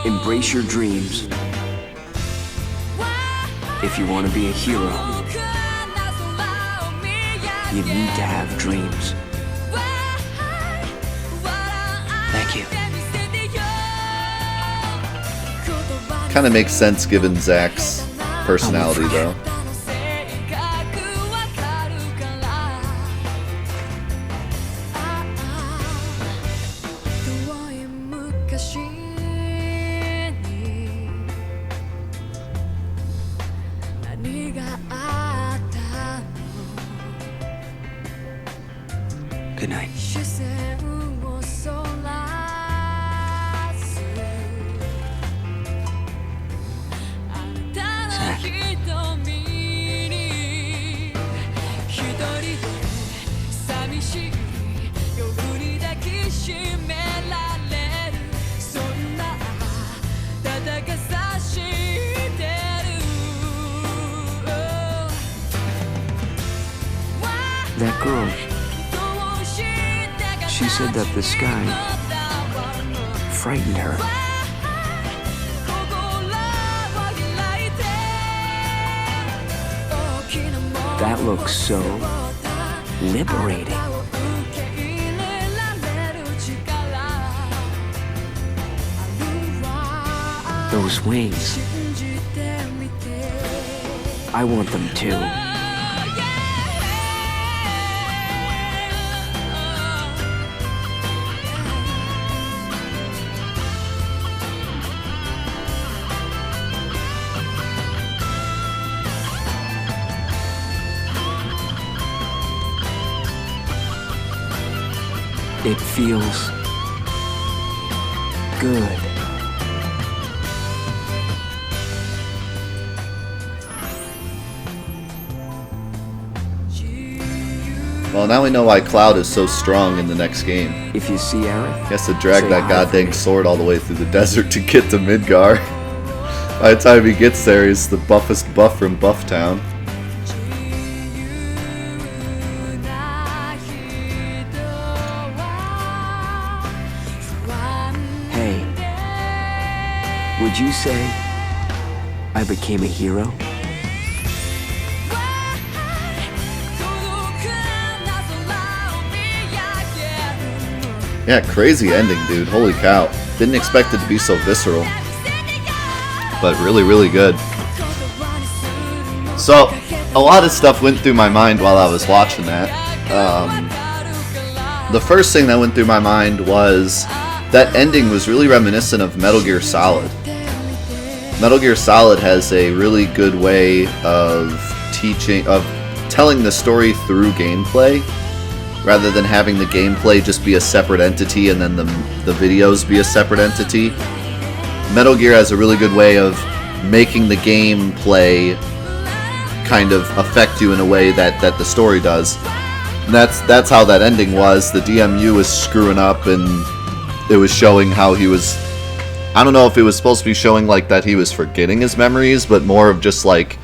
Embrace your dreams. If you want to be a hero, you need to have dreams. Thank you. Kind of makes sense given Zach's personality, though. Good night. Zach. That girl. She said that the sky frightened her. That looks so liberating. Those wings. I want them too. It feels good. Well, now we know why Cloud is so strong in the next game. If you see Aerith, He has to drag say that hi goddamn for me. sword all the way through the desert to get to Midgar. By the time he gets there, he's the buffest buff from Bufftown. Hey, would you say I became a hero? Yeah, crazy ending, dude. Holy cow. Didn't expect it to be so visceral. But really, really good. So, a lot of stuff went through my mind while I was watching that. The first thing that went through my mind was that ending was really reminiscent of Metal Gear Solid. Metal Gear Solid has a really good way of telling the story through gameplay, rather than having the gameplay just be a separate entity and then the videos be a separate entity. Metal Gear has a really good way of making the gameplay kind of affect you in a way that the story does. And that's how that ending was. The DMU was screwing up and it was showing how he was... I don't know if it was supposed to be showing like that he was forgetting his memories, but more of just like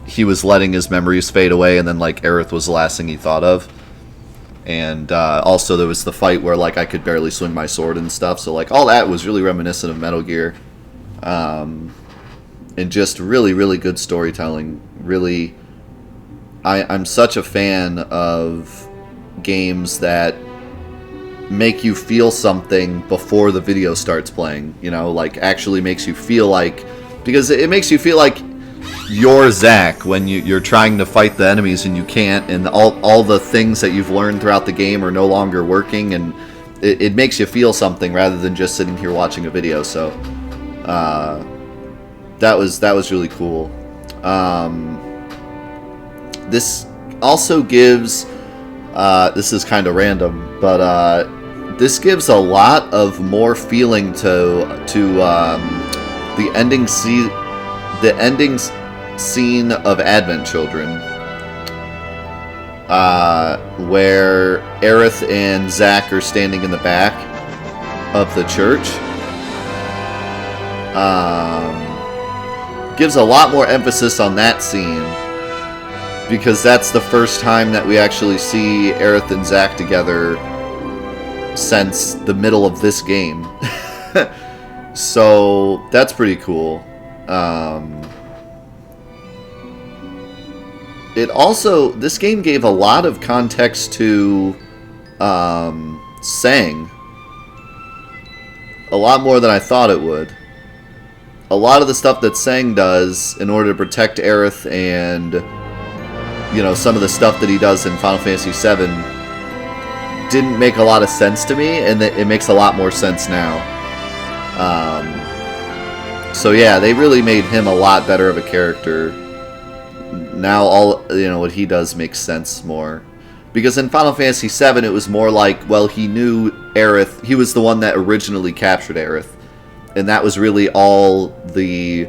he was letting his memories fade away, and then like Aerith was the last thing he thought of. And also there was the fight where like I could barely swing my sword and stuff, so like all that was really reminiscent of Metal Gear. And just really, really good storytelling. Really, I'm such a fan of games that make you feel something before the video starts playing, you know, like actually makes you feel like, because it makes you feel like you're Zack when you're trying to fight the enemies and you can't, and all the things that you've learned throughout the game are no longer working, and it makes you feel something rather than just sitting here watching a video. So that was really cool. This also gives this is kind of random, but this gives a lot of more feeling to the ending scene of Advent Children, where Aerith and Zack are standing in the back of the church. Gives a lot more emphasis on that scene, because that's the first time that we actually see Aerith and Zack together since the middle of this game. So that's pretty cool. It also, this game gave a lot of context to Sang. A lot more than I thought it would. A lot of the stuff that Sang does in order to protect Aerith, and you know, some of the stuff that he does in Final Fantasy VII didn't make a lot of sense to me, and it makes a lot more sense now. So yeah, they really made him a lot better of a character. Now all, you know, what he does makes sense more. Because in Final Fantasy VII, it was more like, well, he knew Aerith. He was the one that originally captured Aerith. And that was really all the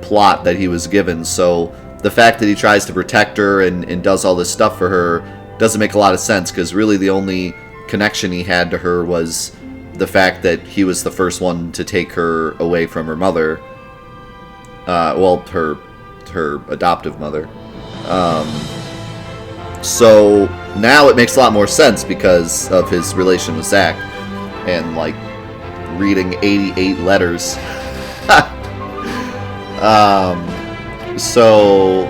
plot that he was given. So the fact that he tries to protect her and does all this stuff for her doesn't make a lot of sense, because really the only connection he had to her was the fact that he was the first one to take her away from her mother. Well, her adoptive mother. So now it makes a lot more sense because of his relation with Zack and like reading 88 letters. So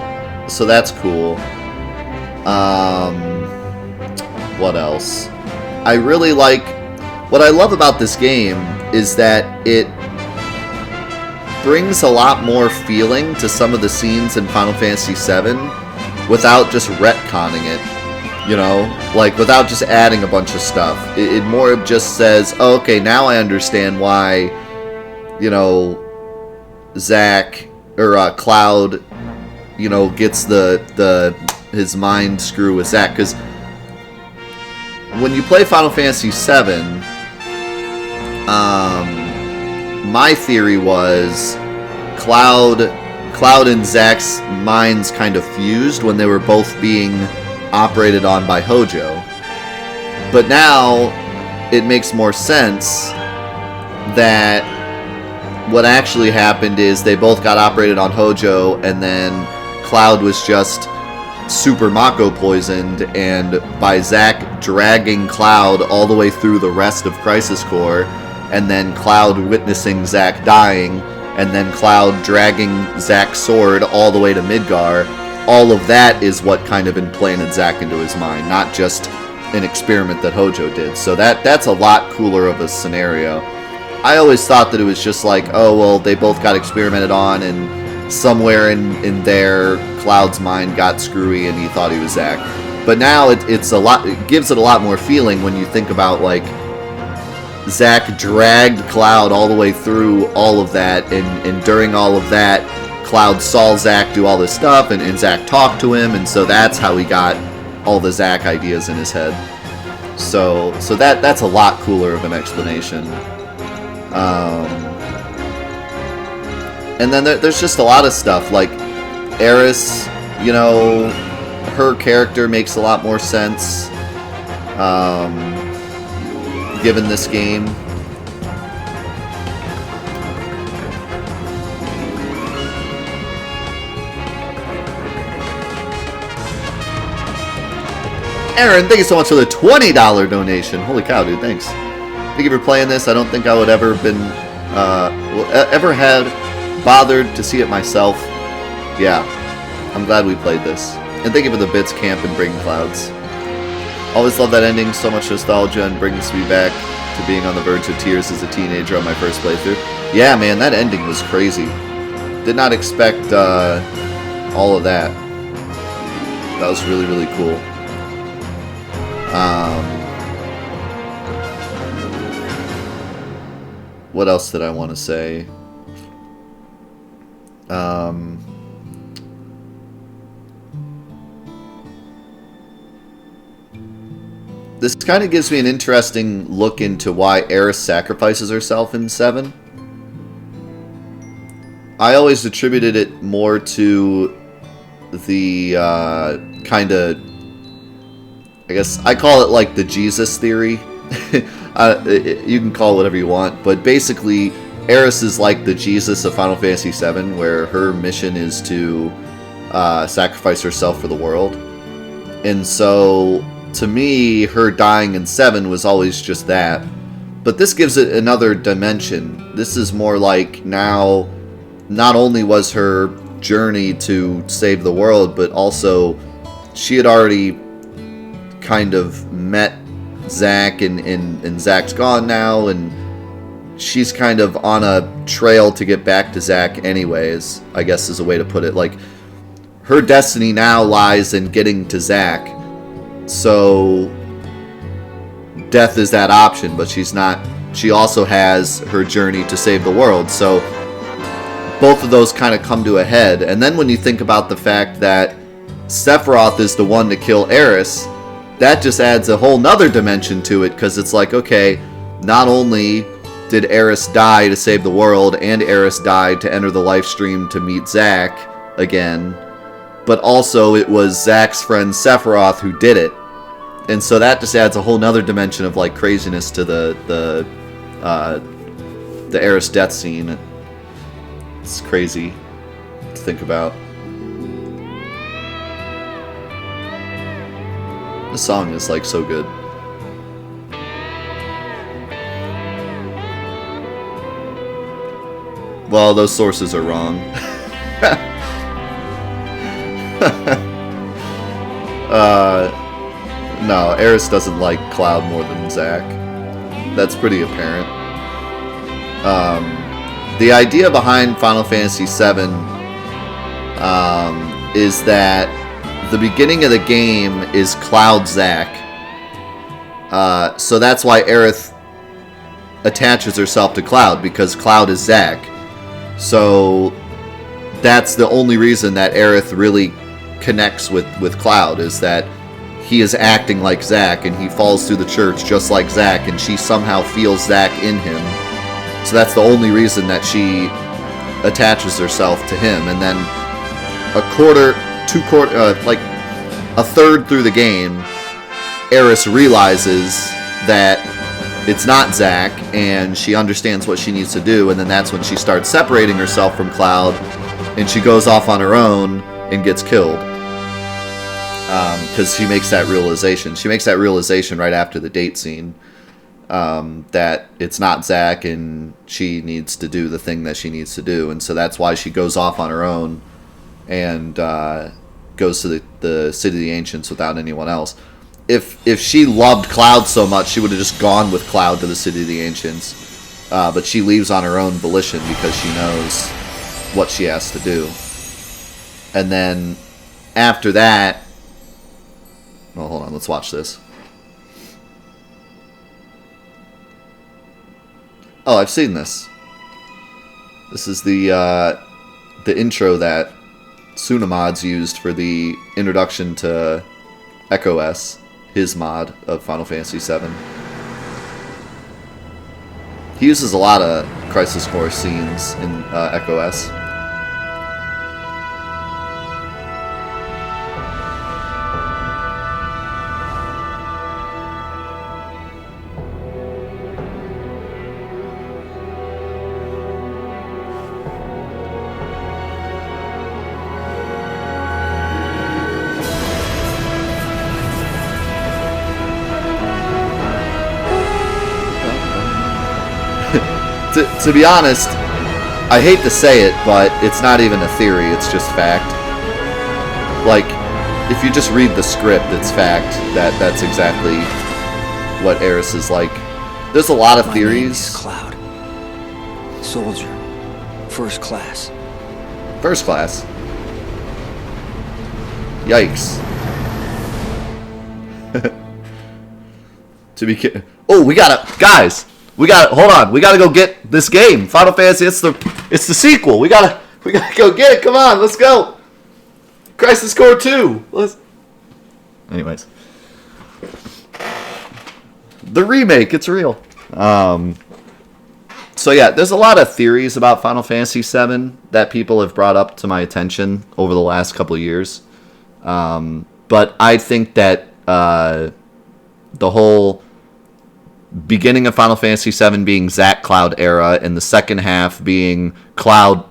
that's cool. What else? I really like... What I love about this game is that it brings a lot more feeling to some of the scenes in Final Fantasy VII without just retconning it. You know? Like, without just adding a bunch of stuff. It more just says, oh, okay, now I understand why, you know, Zack, or Cloud, you know, gets his mind screw with Zack. Because when you play Final Fantasy VII, my theory was Cloud and Zack's minds kind of fused when they were both being operated on by Hojo. But now it makes more sense that what actually happened is they both got operated on Hojo, and then Cloud was just super Mako poisoned, and by Zack dragging Cloud all the way through the rest of Crisis Core, and then Cloud witnessing Zack dying, and then Cloud dragging Zack's sword all the way to Midgar, all of that is what kind of implanted Zack into his mind, not just an experiment that Hojo did. So that's a lot cooler of a scenario. I always thought that it was just like, oh, well, they both got experimented on, and somewhere in there, Cloud's mind got screwy, and he thought he was Zack. But now it gives it a lot more feeling when you think about, like, Zack dragged Cloud all the way through all of that, and during all of that, Cloud saw Zack do all this stuff, and Zack talked to him, and so that's how he got all the Zack ideas in his head. So that's a lot cooler of an explanation. And then there's just a lot of stuff, like Eris, you know, her character makes a lot more sense, given this game. Aaron, thank you so much for the $20 donation. Holy cow, dude, thanks. Thank you for playing this. I don't think I would ever had bothered to see it myself. Yeah, I'm glad we played this. And thank you for the bits, Camp, and Bringing Clouds. Always love that ending, so much nostalgia, and brings me back to being on the verge of tears as a teenager on my first playthrough. Yeah, man, that ending was crazy. Did not expect all of that. That was really, really cool. What else did I want to say? This kind of gives me an interesting look into why Eris sacrifices herself in 7. I always attributed it more to the kind of... I guess I call it like the Jesus theory. You can call it whatever you want, but basically Eris is like the Jesus of Final Fantasy VII, where her mission is to sacrifice herself for the world. And so, to me, her dying in 7 was always just that. But this gives it another dimension. This is more like now, not only was her journey to save the world, but also she had already kind of met Zack, and Zack's gone now, and she's kind of on a trail to get back to Zack anyways, I guess is a way to put it. Like, her destiny now lies in getting to Zack, so death is that option, but she also has her journey to save the world, so both of those kind of come to a head. And then when you think about the fact that Sephiroth is the one to kill Eris, that just adds a whole nother dimension to it, because it's like, okay, not only did Eris die to save the world, and Eris died to enter the life stream to meet Zack again, but also it was Zack's friend Sephiroth who did it. And so that just adds a whole nother dimension of like craziness to the Eris death scene. It's crazy to think about. This song is like so good. Well, those sources are wrong. No, Eris doesn't like Cloud more than Zack. That's pretty apparent. The idea behind Final Fantasy VII is that the beginning of the game is Cloud Zack. So that's why Aerith attaches herself to Cloud, because Cloud is Zack. So that's the only reason that Aerith really connects with Cloud, is that he is acting like Zack, and he falls through the church just like Zack, and she somehow feels Zack in him. So that's the only reason that she attaches herself to him. And then like a third through the game, Eris realizes that it's not Zack, and she understands what she needs to do, and then that's when she starts separating herself from Cloud, and she goes off on her own and gets killed. Because she makes that realization. She makes that realization right after the date scene, that it's not Zack, and she needs to do the thing that she needs to do, and so that's why she goes off on her own and goes to the City of the Ancients without anyone else. If she loved Cloud so much, she would have just gone with Cloud to the City of the Ancients. But she leaves on her own volition because she knows what she has to do. And then after that... Well, hold on, let's watch this. Oh, I've seen this. This is the intro that Sunamods used for the introduction to Echo S, his mod of Final Fantasy VII. He uses a lot of Crisis Core scenes in Echo S. To be honest, I hate to say it, but it's not even a theory, it's just fact. Like, if you just read the script, it's fact that that's exactly what Eris is like. There's a lot of theories. My name is Cloud. Soldier. First class. First class? Yikes. Oh, we gotta... Guys! Hold on, we gotta go get this game. Final Fantasy, it's the sequel. We gotta go get it. Come on, let's go. Crisis Core 2. Anyways. The remake, it's real. So yeah, there's a lot of theories about Final Fantasy VII that people have brought up to my attention over the last couple of years. But I think that the whole beginning of Final Fantasy VII being Zack Cloud era, and the second half being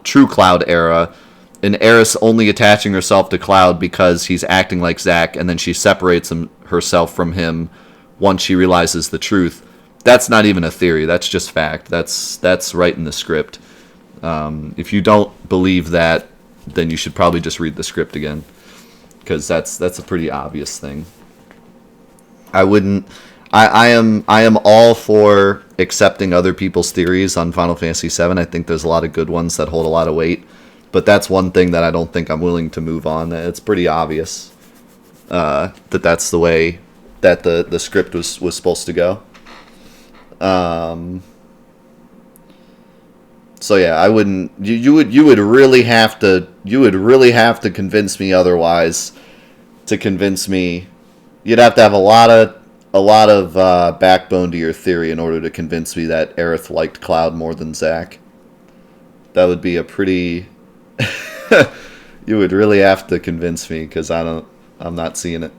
True Cloud era, and Eris only attaching herself to Cloud because he's acting like Zack, and then she separates herself from him once she realizes the truth. That's not even a theory. That's just fact. That's right in the script. If you don't believe that, then you should probably just read the script again, because that's a pretty obvious thing. I am all for accepting other people's theories on Final Fantasy VII. I think there's a lot of good ones that hold a lot of weight, but that's one thing that I don't think I'm willing to move on. It's pretty obvious that that's the way that the script was supposed to go. So yeah, I wouldn't. You would really have to convince me otherwise to convince me. You'd have to have a lot of backbone to your theory in order to convince me that Aerith liked Cloud more than Zack. That would be a pretty... You would really have to convince me, because I'm not seeing it.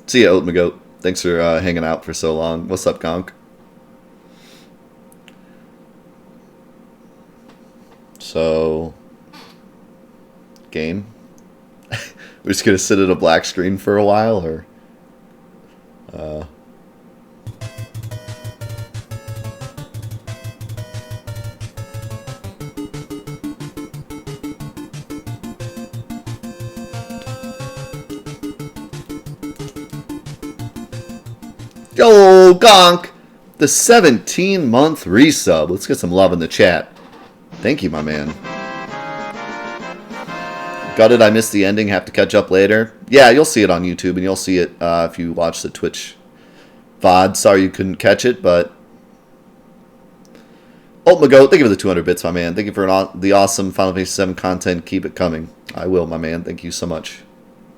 See ya, Oatmagoat. Thanks for hanging out for so long. What's up, Gonk? So... Game? We're just gonna sit at a black screen for a while, or Yo, Gonk! The 17-month resub. Let's get some love in the chat. Thank you, my man. Gutted I missed the ending. Have to catch up later. Yeah, you'll see it on YouTube, and you'll see it if you watch the Twitch VOD. Sorry you couldn't catch it, but... Ultimago, thank you for the 200 bits, my man. Thank you for the awesome Final Fantasy VII content. Keep it coming. I will, my man. Thank you so much.